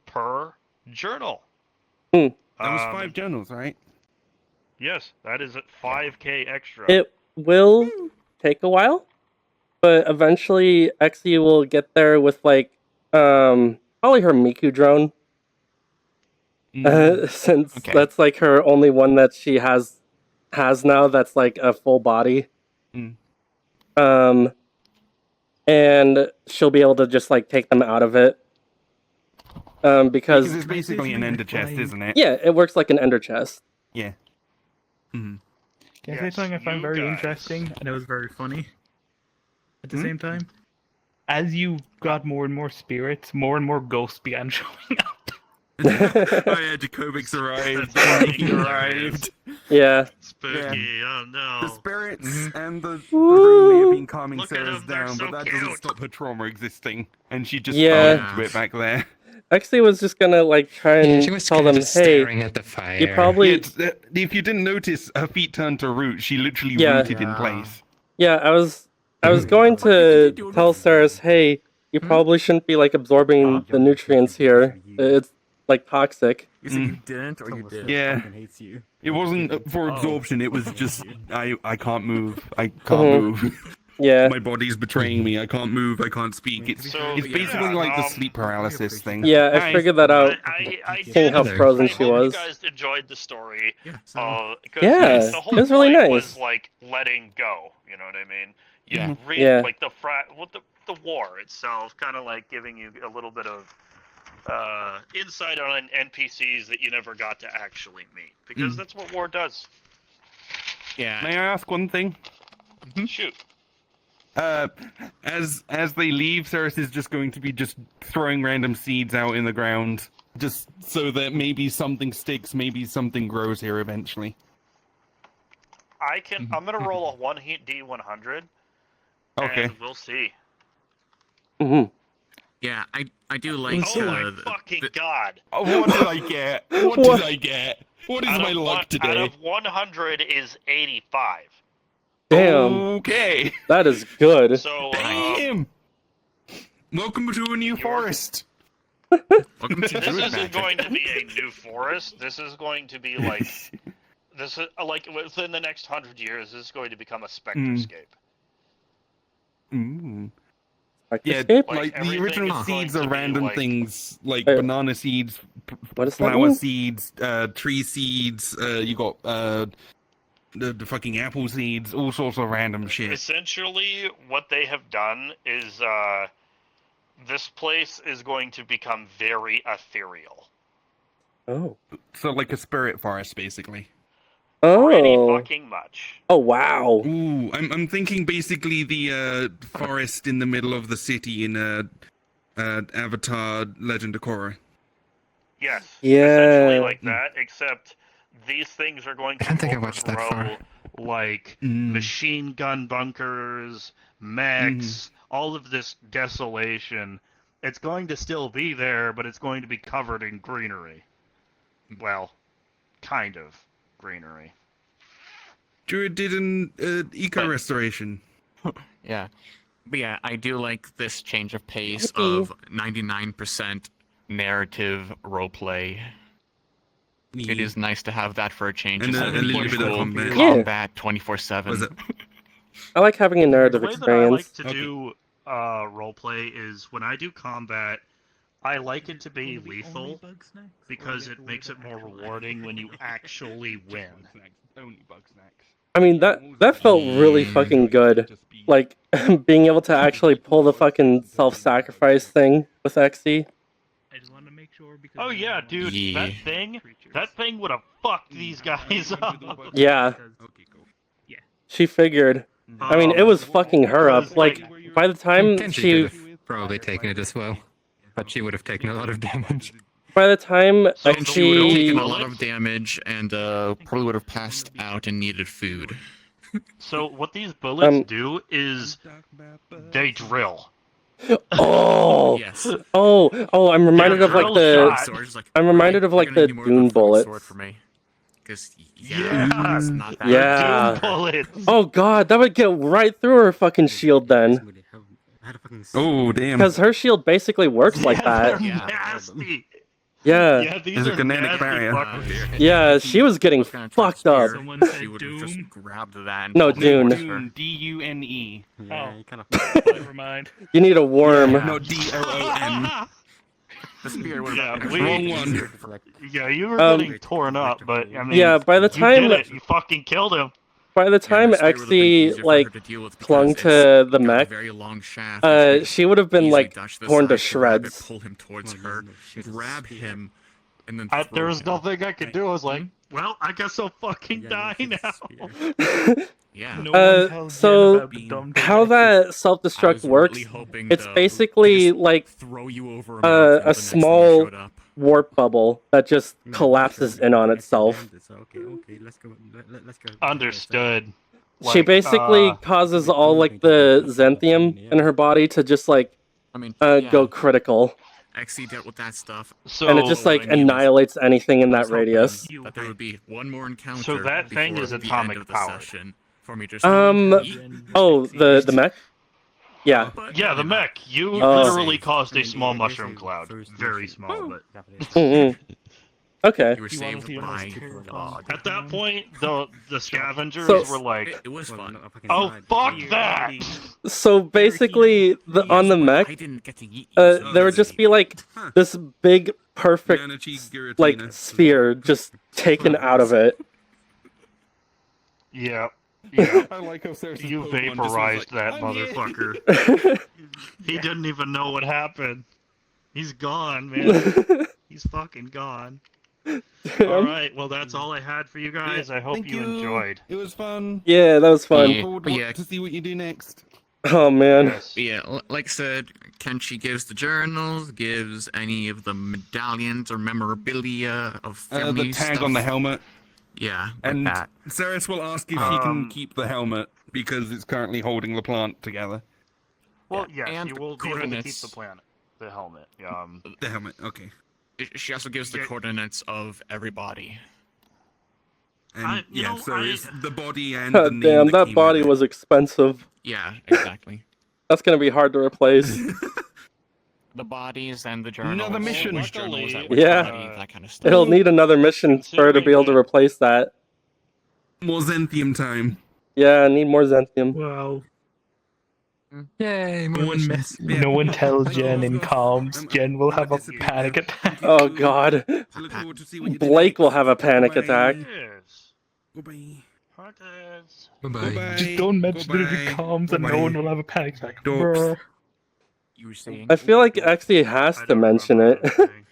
per journal. That was 5 journals, right? Yes, that is at 5k extra. It will take a while, but eventually Exy will get there with probably her Miku drone. Since Okay. that's her only one that she has now that's a full body. And she'll be able to just take them out of it. Because it's basically an ender chest, isn't it? Yeah, it works like an ender chest. Yeah. Can I say Yes, something I find you very guys. interesting and it was very funny at the same time? As you got more and more spirits, more and more ghosts began showing up. Oh yeah, Jacobix arrived. He arrived. Yeah. Spooky, oh no. The spirits and the room may have been calming Look at Sarah's them, they're down, so but that cute. doesn't stop her trauma existing. And she just Yeah. fell into it back there. Exy was just gonna try and She was tell kind of them, just hey, staring at the fire. you probably Yeah, if you didn't notice, her feet turned to root. She literally Yeah. rooted in place. Yeah, I was going to tell Saris, hey, you probably shouldn't be absorbing the nutrients here. It's toxic. You said you didn't, or you did? Yeah. Fucking hates you. It wasn't for absorption. It was just I can't move. I can't Mhm. move. Yeah. My body's betraying me. I can't move. I can't speak. It's basically like the sleep paralysis thing. Yeah, I Nice. figured that out. I Seeing did. how frozen she I hope was. you guys enjoyed the story. Yeah, Because Yeah, the it whole was really point nice. was like letting go. You know what I mean? Yeah. Yeah. Like the war itself, kind of like giving you a little bit of insight on NPCs that you never got to actually meet, because that's what war does. Yeah. May I ask one thing? Shoot. As they leave, Ceres is just going to be just throwing random seeds out in the ground, just so that maybe something sticks, maybe something grows here eventually. I'm gonna roll a 1d100. Okay. And we'll see. Hmm. Yeah, I do like. Oh my fucking god! Oh, what did I get? What did I get? What is my luck today? Out of 100 is 85. Damn. Okay. That is good. So, Damn. Welcome to a new forest. Welcome to this Druid isn't Magic. going to be a new forest. This is going to be like this is like within the next 100 years. This is going to become a spectroscape. Yeah, Escape? like the everything original is going seeds to are be, random like- things, like Wait. banana seeds, What does that flower mean? seeds, tree seeds. You got the fucking apple seeds, all sorts of random shit. Essentially, what they have done is this place is going to become very ethereal. Oh. So like a spirit forest, basically. Pretty Oh. fucking much. Oh wow. Ooh, I'm thinking basically the forest in the middle of the city in Avatar: Legend of Korra. Yes. Yeah. Essentially like that, except these things are going to I don't think I watched that overgrow, far. like machine gun bunkers, mechs, all of this desolation. It's going to still be there, but it's going to be covered in greenery. Well, kind of greenery. Druid did an eco restoration. Yeah. But yeah, I do like this change of pace Yippee. of 99% narrative roleplay. It is nice to have that for a change. And instead a of little bit of usual combat. Yeah. combat 24/7. Was it? I like having a narrative The way that I like experience. to do roleplay is when I do combat, I like it to be lethal because it makes it more rewarding when you actually win. Only bug snacks. I mean that felt really fucking good. Like being able to actually pull the fucking self-sacrifice thing with XE. I just want to make sure because. Oh yeah, dude, Yeah. that thing would have fucked these guys up. Yeah. Okay, go. She figured. I mean, it was fucking her up. Like by the time Kenshi she could have probably taken it as well, but she would have taken a lot of damage. by the time So She would have taken a XE lot of damage and probably would have passed out and needed food. So what these bullets Um, do is they drill. Oh. Yes. Oh, I'm reminded of like drill the shot. Sword's like, I'm reminded "Right, of, like, you're gonna the need more Dune than a fucking bullets. sword for me. Because Yeah. it's not that Yeah. Doom bullets. Oh god, that would get right through her fucking shield then. Oh damn. Because her shield basically works like They're that. Yeah. nasty. Yeah. Yeah, these There's a are kinetic nasty barrier. fuckers. Yeah, she was getting What kind of track fucked up. spear? Someone She said would have just Doom. grabbed that and No, pulled it towards Dune. her. Dune, D-U-N-E. Oh, kind of. never mind. You need a worm. Yeah. No, D-O-O-M. The spear would have Yeah, been we- Wrong one. Yeah, you were Um, getting torn up, but I mean, Yeah, by the you time did it. You fucking killed him. by the time the spear would have been XE easier for like her to deal with clung because to it's the got a mech, very long shaft, which could she would have been easily like dodge the torn to side, grab it, shreds. pull him towards her, grab him, and then There throw was him. nothing I could do. I was like, well, I guess I'll fucking die now. Yeah. No one tells so Jen about the dumb How devices. that I self-destruct was works, really hoping it's to basically just like throw you over a mountain the next time you small showed up. warp bubble that just collapses in on itself. Okay, let's go. Let's go. Understood. She Like, basically causes all like the xanthium in her body to just like I mean, go critical, XE dealt with that stuff. So, and it just like I mean, annihilates anything in I that was hoping radius. that there would be one more encounter. So that thing before is the end atomic of the powered. session for me just Oh, the mech. Yeah. yeah, the mech. You Oh. literally caused a small mushroom cloud. Very small, but Mm-mm. Okay. You were You wanna saved see your most by terrifying God. At that point, the scavengers So- were like, It was Well, fun. not if I can "Oh decide. fuck Here, that!" buddy. So basically, on the But mech, I didn't get to eat you, so there you would just ate. be like Huh. this big, perfect, Manichi like Giratina. sphere just taken out of it. Yeah, yeah. I like how Cersei's You Pokemon vaporized just was like, that "I'm here." motherfucker. He didn't even know what happened. He's gone, man. He's fucking gone. All right, well, that's all I had for you guys. I hope Thank you enjoyed. It was fun. Yeah, that was fun. Yeah. Forward But yeah. to see what you do next. Oh man. Yes. Yeah, like I said, Kenshi gives the journals, gives any of the medallions or memorabilia of family The tag stuff. on the helmet. Yeah, like And that. Ceres will ask if she can keep the helmet because it's currently holding the plant together. Well, Yeah, yes, and you will be able to keep coordinates. the planet, the helmet. The helmet, okay. She also gives the Yeah. coordinates of everybody. And you know, so it's the body and God the name damn, that came body with it. was expensive. Yeah, exactly. That's gonna be hard to replace. The bodies and the journals. Another mission. Which journals at Luckily, which Yeah. body, that kind of stuff. It'll need another mission for her to be able to Considering replace that. More Xenthium time. Yeah, I need more Xenthium. Wow. Yay, more No one, missions. no one tells Jen in comms. I'm- Jen will I'm have a disappeared panic now. attack. Oh god. I look forward to see what you do Blake will next. have a panic attack. Yes. Goodbye. Hunters. Bye-bye. Goodbye. Just don't mention it in Goodbye. comms and no Goodbye. one will have a panic attack. Dorks. Brr. You were saying? I feel like Exie has I to don't mention remember it. anything.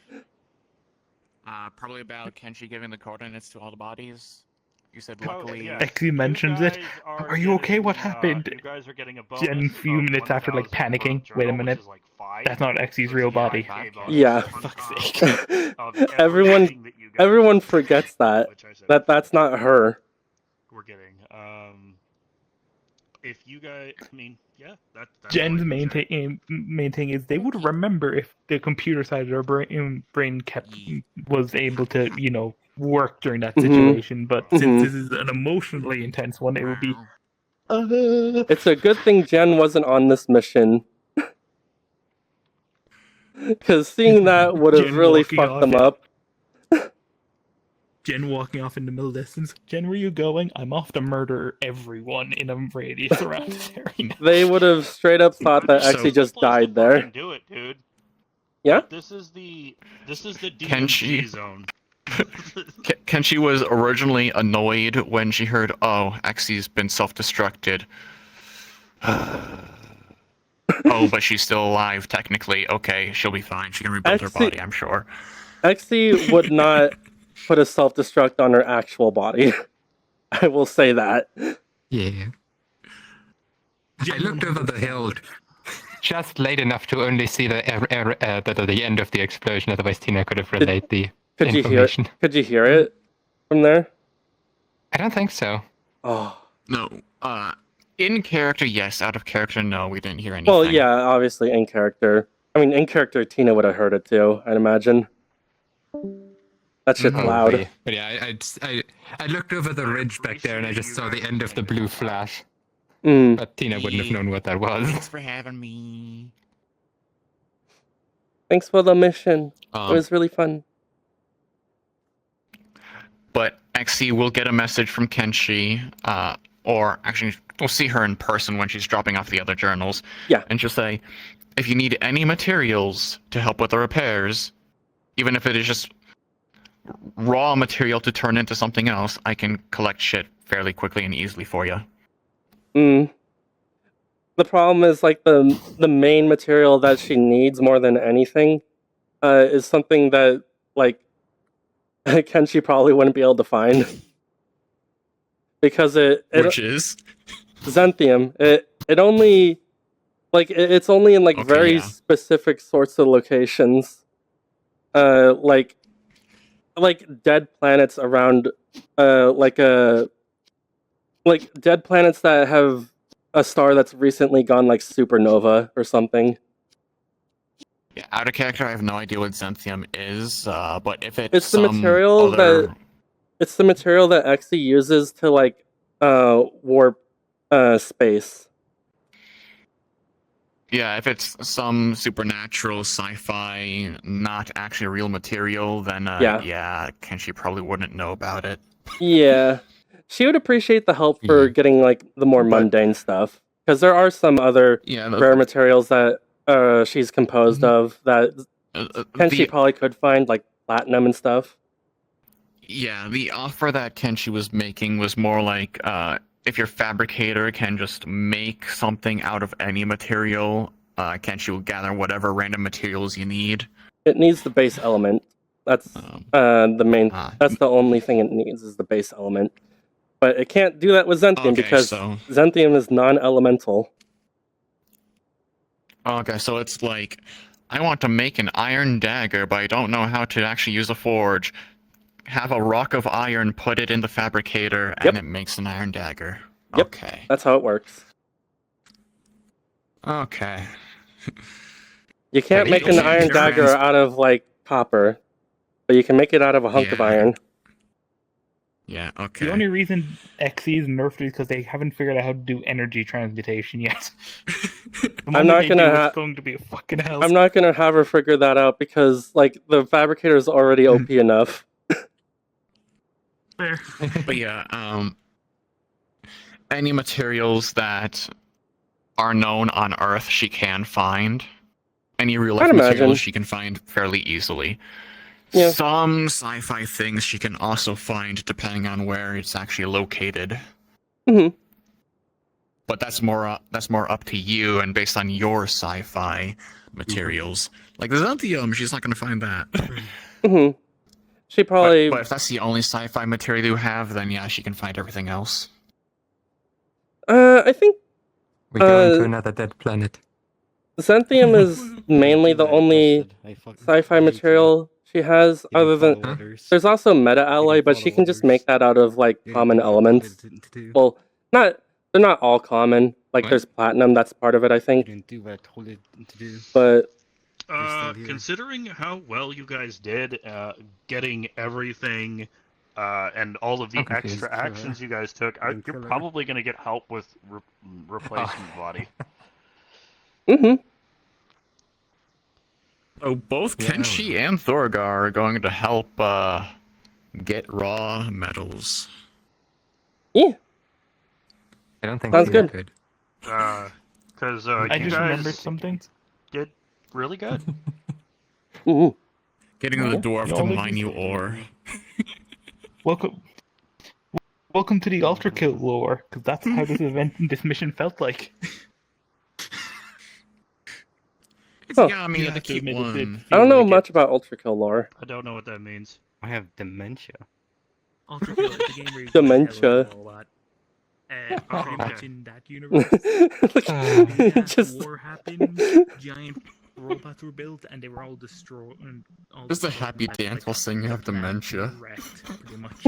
Probably about Kenshi giving the coordinates to all the bodies. You said Oh, luckily. yeah. Actually mentions it. guys Are you okay? What getting, happened? You guys are getting a bonus Jen, few of minutes after, like, 1,000 per panicking. journal, Wait a which minute. is like 5. That's not Xy's So real it's a body. 5K bonus Yeah. on Fuck's top sake. of Everyone- everything that you guys Everyone forgets that. which I said That's not her. we're getting. If you guys, I mean, yeah, that's Jen's all I main, can say. main thing is they would remember if the computer side of their brain kept was able to, work during that Mhm. situation. But Mhm. since this is an emotionally intense one, it would be. It's a good thing Jen wasn't on this mission. Because seeing that would have Jen really walking fucked off them it. up. Jen walking off in the middle distance. Jen, where you going? I'm off to murder everyone in a radius around this area. They would have straight up thought that So- Exie just Place to died there. fucking do it, dude. Yeah? This is the DMZ Kenshi. zone. Kenshi was originally annoyed when she heard, "Oh, Xy's been self-destructed." Oh, but she's still alive, technically. Okay, she'll be fine. She can rebuild her Actually- body, I'm sure. Exie would not put a self-destruct on her actual body. I will say that. Yeah. I Jen looked over the 100% hill would. just late enough to only see the end of the explosion. Otherwise, Tina could have relayed the Could you hear information. Could you hear it from there? I don't think so. Oh. No, in character, yes. Out of character, no. We didn't hear anything. Well, yeah, obviously in character. I mean, in character, Tina would have heard it too, I'd imagine. That shit's loud. Probably. But yeah, I looked over the ridge back there and I just saw the end of the blue flash. Mm. But Tina wouldn't have known what that Thanks was. for having me. Thanks for the mission. It was really fun. But Xy will get a message from Kenshi, or actually, we'll see her in person when she's dropping off the other journals. Yeah. And she'll say, if you need any materials to help with the repairs, even if it is just raw material to turn into something else, I can collect shit fairly quickly and easily for you. Mm. The problem is, like, the main material that she needs more than anything is something that, like, Kenshi probably wouldn't be able to find. Because Which is? Xenthium, it only, like, it's only in, like, Okay, very yeah. specific sorts of locations. Like dead planets around, like dead planets that have a star that's recently gone, like, supernova or something. Yeah, out of character, I have no idea what Xenthium is, but if it's It's the some material other... It's the material that Exie uses to, like, warp space. Yeah, if it's some supernatural sci-fi, not actually real material, then Yeah. Kenshi probably wouldn't know about it. Yeah. She would appreciate the help for Yeah. getting like the more But- mundane stuff. Because there are some other Yeah, rare materials that she's composed of that Kenshi probably could find, like platinum and stuff. Yeah, the offer that Kenshi was making was more like, if your fabricator can just make something out of any material, Kenshi will gather whatever random materials you need. It needs the base element. That's the main. That's the only thing it needs is the base element. But it can't do that with Xenthium because Xenthium is non-elemental. Okay, so it's like, I want to make an iron dagger, but I don't know how to actually use a forge. Have a rock of iron, put it in the fabricator, and it makes an iron dagger. Yep, okay. That's how it works. Okay. You can't make an iron dagger out of, like, copper, but you can make it out of a hunk of iron. Yeah, okay. The only reason XE is nerfed is because they haven't figured out how to do energy transmutation yet. I'm not gonna it's going to be a fucking hell. I'm not gonna have her figure that out because, like, the fabricator is already OP enough. Fair. But yeah, any materials that are known on Earth she can find. Any real life materials she can find fairly easily. Yeah. Some sci-fi things she can also find depending on where it's actually located. Mm-hmm. But that's more up to you and based on your sci-fi materials. Like the Xenthium, she's not going to find that. Mm-hmm. She probably. But if that's the only sci-fi material you have, then yeah, she can find everything else. I think. We go into another dead planet. Xenthium is mainly the only sci-fi material she has, other than there's also meta alloy, but she can just make that out of like common elements. Well, they're not all common. Like there's platinum, that's part of it, I think. But considering how well you guys did, getting everything, and all of the extra actions you guys took, you're probably gonna get help with replacement body. Mm-hmm. So both Kenshi and Thorgar are going to help get raw metals. Yeah. I don't think sounds good. Because I you just guys remembered something. did really good. Mm-hmm. Getting the dwarf to mine you ore. Welcome to the Ultra Kill lore, because that's how this mission felt like. Huh. Yeah, I mean, you have to keep one. I don't know much about Ultra Kill lore. I don't know what that means. I have dementia. Ultra Kill is the game where you Dementia. a lot. Pretty much in that universe, Just war happened, giant robots were built, and they were all destroyed. Just a happy dance while saying you have dementia. Wrecked, pretty much.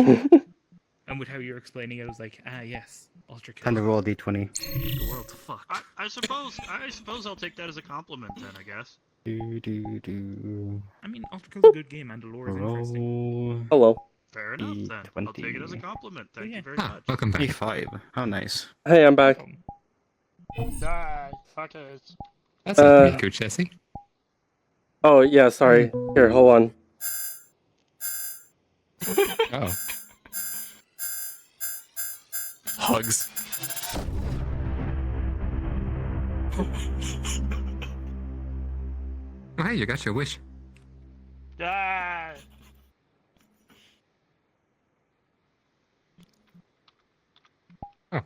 And with how you're explaining it, I was like, yes, Ultra Kill. Time to roll a d20. The world's fucked. I suppose I'll take that as a compliment then, I guess. I mean, Ultra Kill's a good game, and the lore is interesting. Hello. Fair enough then. I'll take it as a compliment. Thank you very much. Welcome back. E5. How nice. Hey, I'm back. Die, fuckers. That's pretty cool, Jesse. Oh yeah, sorry. Here, hold on. Oh. Hugs. Oh, hey, you got your wish. Die.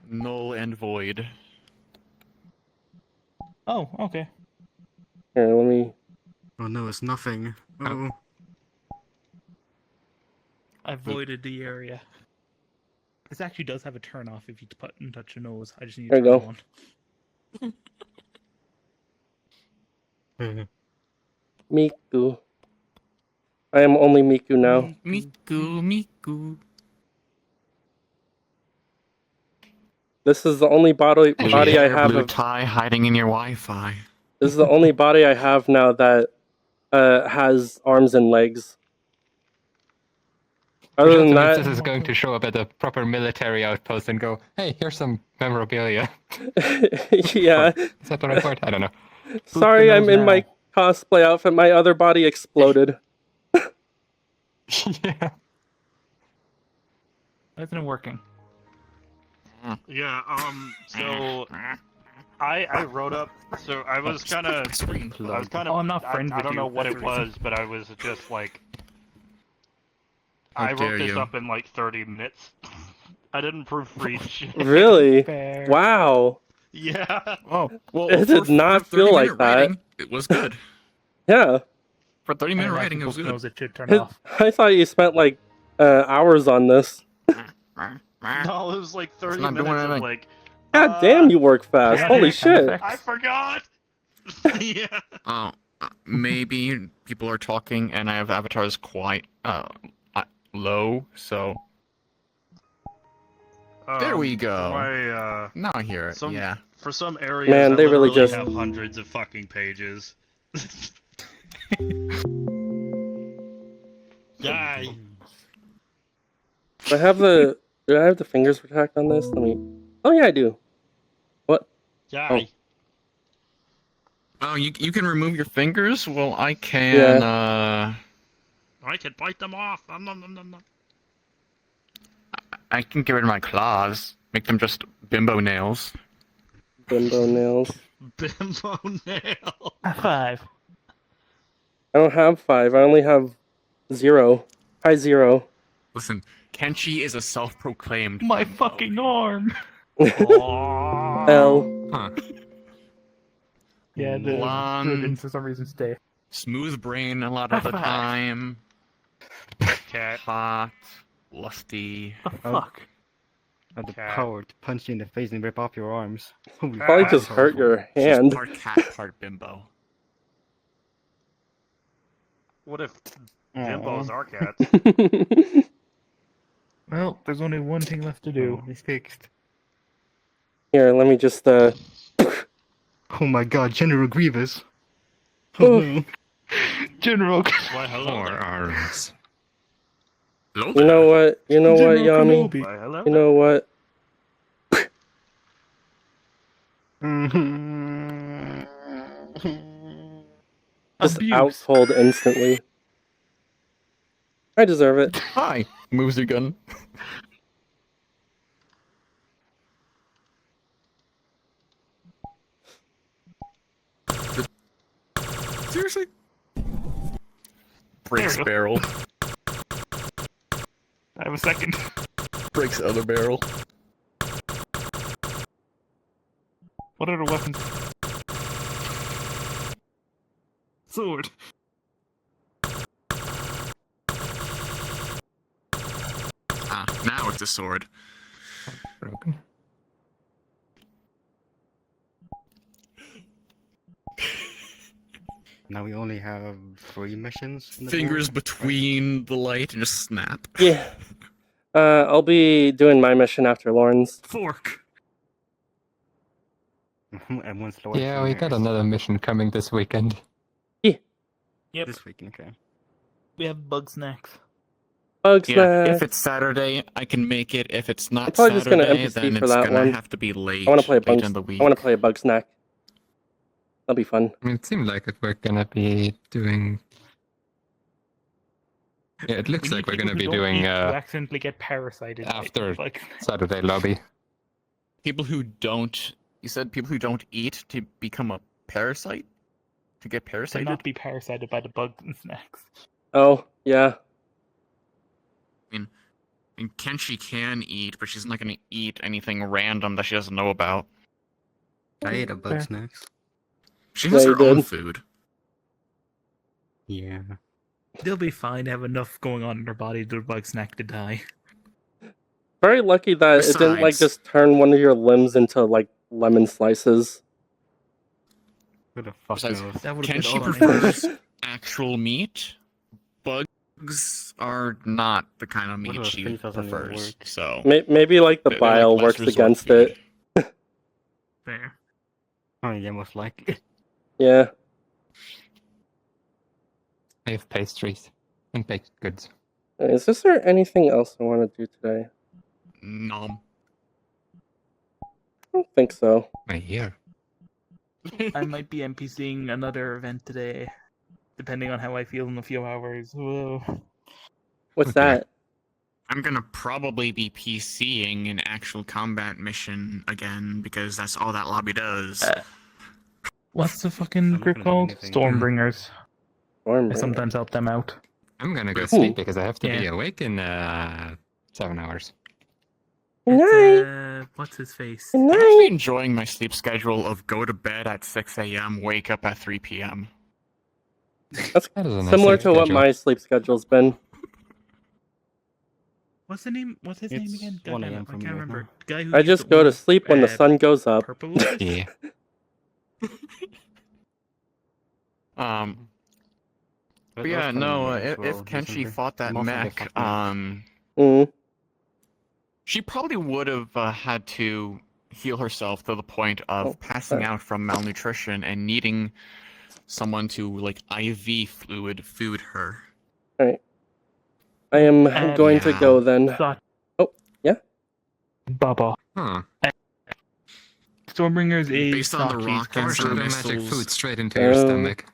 Null and void. Oh, okay. Here, let me. Oh no, it's nothing. Oh. I avoided the area. This actually does have a turn off if you touch your nose. I just need to There you turn go. it on. Miku. I am only Miku now. Miku. This is the only body I have. Blue tie hiding in your Wi-Fi. This is the only body I have now that has arms and legs. Other than that, this is going to show up at a proper military outpost and go, "Hey, here's some memorabilia." yeah. Is that the right word? I don't know. Sorry, I'm in my now. cosplay outfit. My other body exploded. Yeah. Why isn't it working? Yeah, so I wrote up, so I was kind of, Oh, I'm not friends I with don't you. know what That's it the reason. was, but I was just like, How I wrote dare this you. up in like 30 minutes. I didn't proofread shit. Really? Fair. Wow. Yeah. Oh, well, It did not for feel 30-minute like that. writing, it was good. Yeah. For 30-minute And writing, it was knows good. it should turn off. I thought you spent like hours on this. No, it was like 30 not doing minutes of anything. like, God damn, you work fast. Yeah, Holy sound shit. effects. I forgot. Yeah. Oh, maybe people are talking and I have avatars quite low, so there we go. My Now I hear it. Yeah. For some areas, Man, I they really literally just- have hundreds of fucking pages. Die. Do I have the fingers protect on this? Let me. Oh yeah, I do. What? Die. Oh, you can remove your fingers? Well, I can. I can bite them off. Nom, nom, nom, nom, nom. I can get rid of my claws. Make them just bimbo nails. Bimbo nails. Bimbo nail. 5. I don't have 5. I only have 0. Hi 0. Listen, Kenshi is a self-proclaimed. My fucking arm. L. Huh. Yeah, the Blonde. ribbons for some reason stay. Smooth brain a lot of the time. Cat. Hot. Lusty. The fuck? Had the Cat. power to punch you in the face and rip off your arms. Holy Probably fuck. just hurt your She's hand. part cat, part bimbo. What if Bimbos are cats? Well, there's only one thing left to do. It's fixed. Here, let me just Oh my god, General Grievous. Oh. Oh no. General. Why hello Or there. arms. Hello You know what? You know what, General Yami? Kenobi. Why hello You there. know what? Just Abuse. out cold instantly. I deserve it. Hi. Moves your gun. Seriously? Breaks barrel. I have a second. Breaks other barrel. What are the weapons? Sword. Ah, now it's a sword. Broken. Now we only have 3 missions. In the Fingers board. between the light and just snap. Yeah. I'll be doing my mission after Lauren's. Fork. Everyone's slower. Yeah, we got another mission coming this weekend. Yep. This week, okay. We have bug snacks. Bug Yeah, snack. if it's Saturday, I can make it. If it's not probably just gonna Saturday, NPC then for it's that gonna one. have to be late. I want to play a late bug. in the week. I want to play a bug snack. That'll be fun. I mean, it seemed like we're gonna be doing. Yeah, it looks We like need we're gonna people be who don't doing eat who accidentally get parasited by after bug. Saturday lobby. People who don't. You said people who don't eat to become a parasite? To get To parasited? not be parasited by the bugs and snacks. Oh, yeah. And Kenshi can eat, but she's not gonna eat anything random that she doesn't know about. I ate a bug Fair. snacks. She has Yeah, her you own did. food. Yeah. They'll be fine. They have enough going on in their body to do a bug snack to die. Very lucky that it didn't like Besides- just turn one of your limbs into like lemon slices. Who the fuck Besides, knows? That would have been Kenshi funny. prefers actual meat. Bugs are not the kind of What meat if she face doesn't even prefers. work? So Maybe like the They're like bile last works resort against feed. it. Fair. Oh yeah, most likely. Yeah. I have pastries and baked goods. Is there anything else I want to do today? nom. I don't think so. My ear. I might be NPCing another event today, depending on how I feel in a few hours. Whoa. What's Okay. that? I'm gonna probably be PCing an actual combat mission again because that's all that lobby does. What's the fucking I'm not group gonna do called? anything. Stormbringers. I Stormbringer. sometimes help them out. I'm gonna go Ooh. sleep because I have to be Yeah. awake in 7 hours. Good night. It's, what's his face? Good I'm actually night. enjoying my sleep schedule of go to bed at 6 a.m., wake up at 3 p.m. That's That is a nice similar sleep to what schedule. my sleep schedule's been. What's the name? What's his name It's again? 1 Goddamn a.m. it, I from can't me right remember. now. Guy who I used just go to own, sleep when the sun goes up. Purple. Yeah. But yeah, no, if Kenshi recently. fought that Mostly they mech, fucked me up. Mm. she probably would have had to heal herself to the point of Oh, passing sorry. out from malnutrition and needing someone to, like, IV fluid food her. Alright. I am going to Yeah. go then. Thought. Oh, yeah? Baba. Huh. Stormbringers is Based on the Sachi's rockets from and Force the the Group. magic missiles. food straight into your Oh. stomach.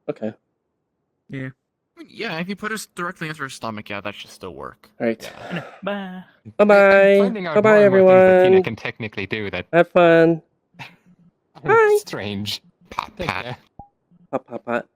Okay. Yeah, if you put it directly into her stomach, yeah, that should still work. Alright. Bye. Bye-bye. Finding out Bye-bye, more and more things that Tina everyone. can technically do that Have fun. Bye. strange. Take care. Pop, pop, pop.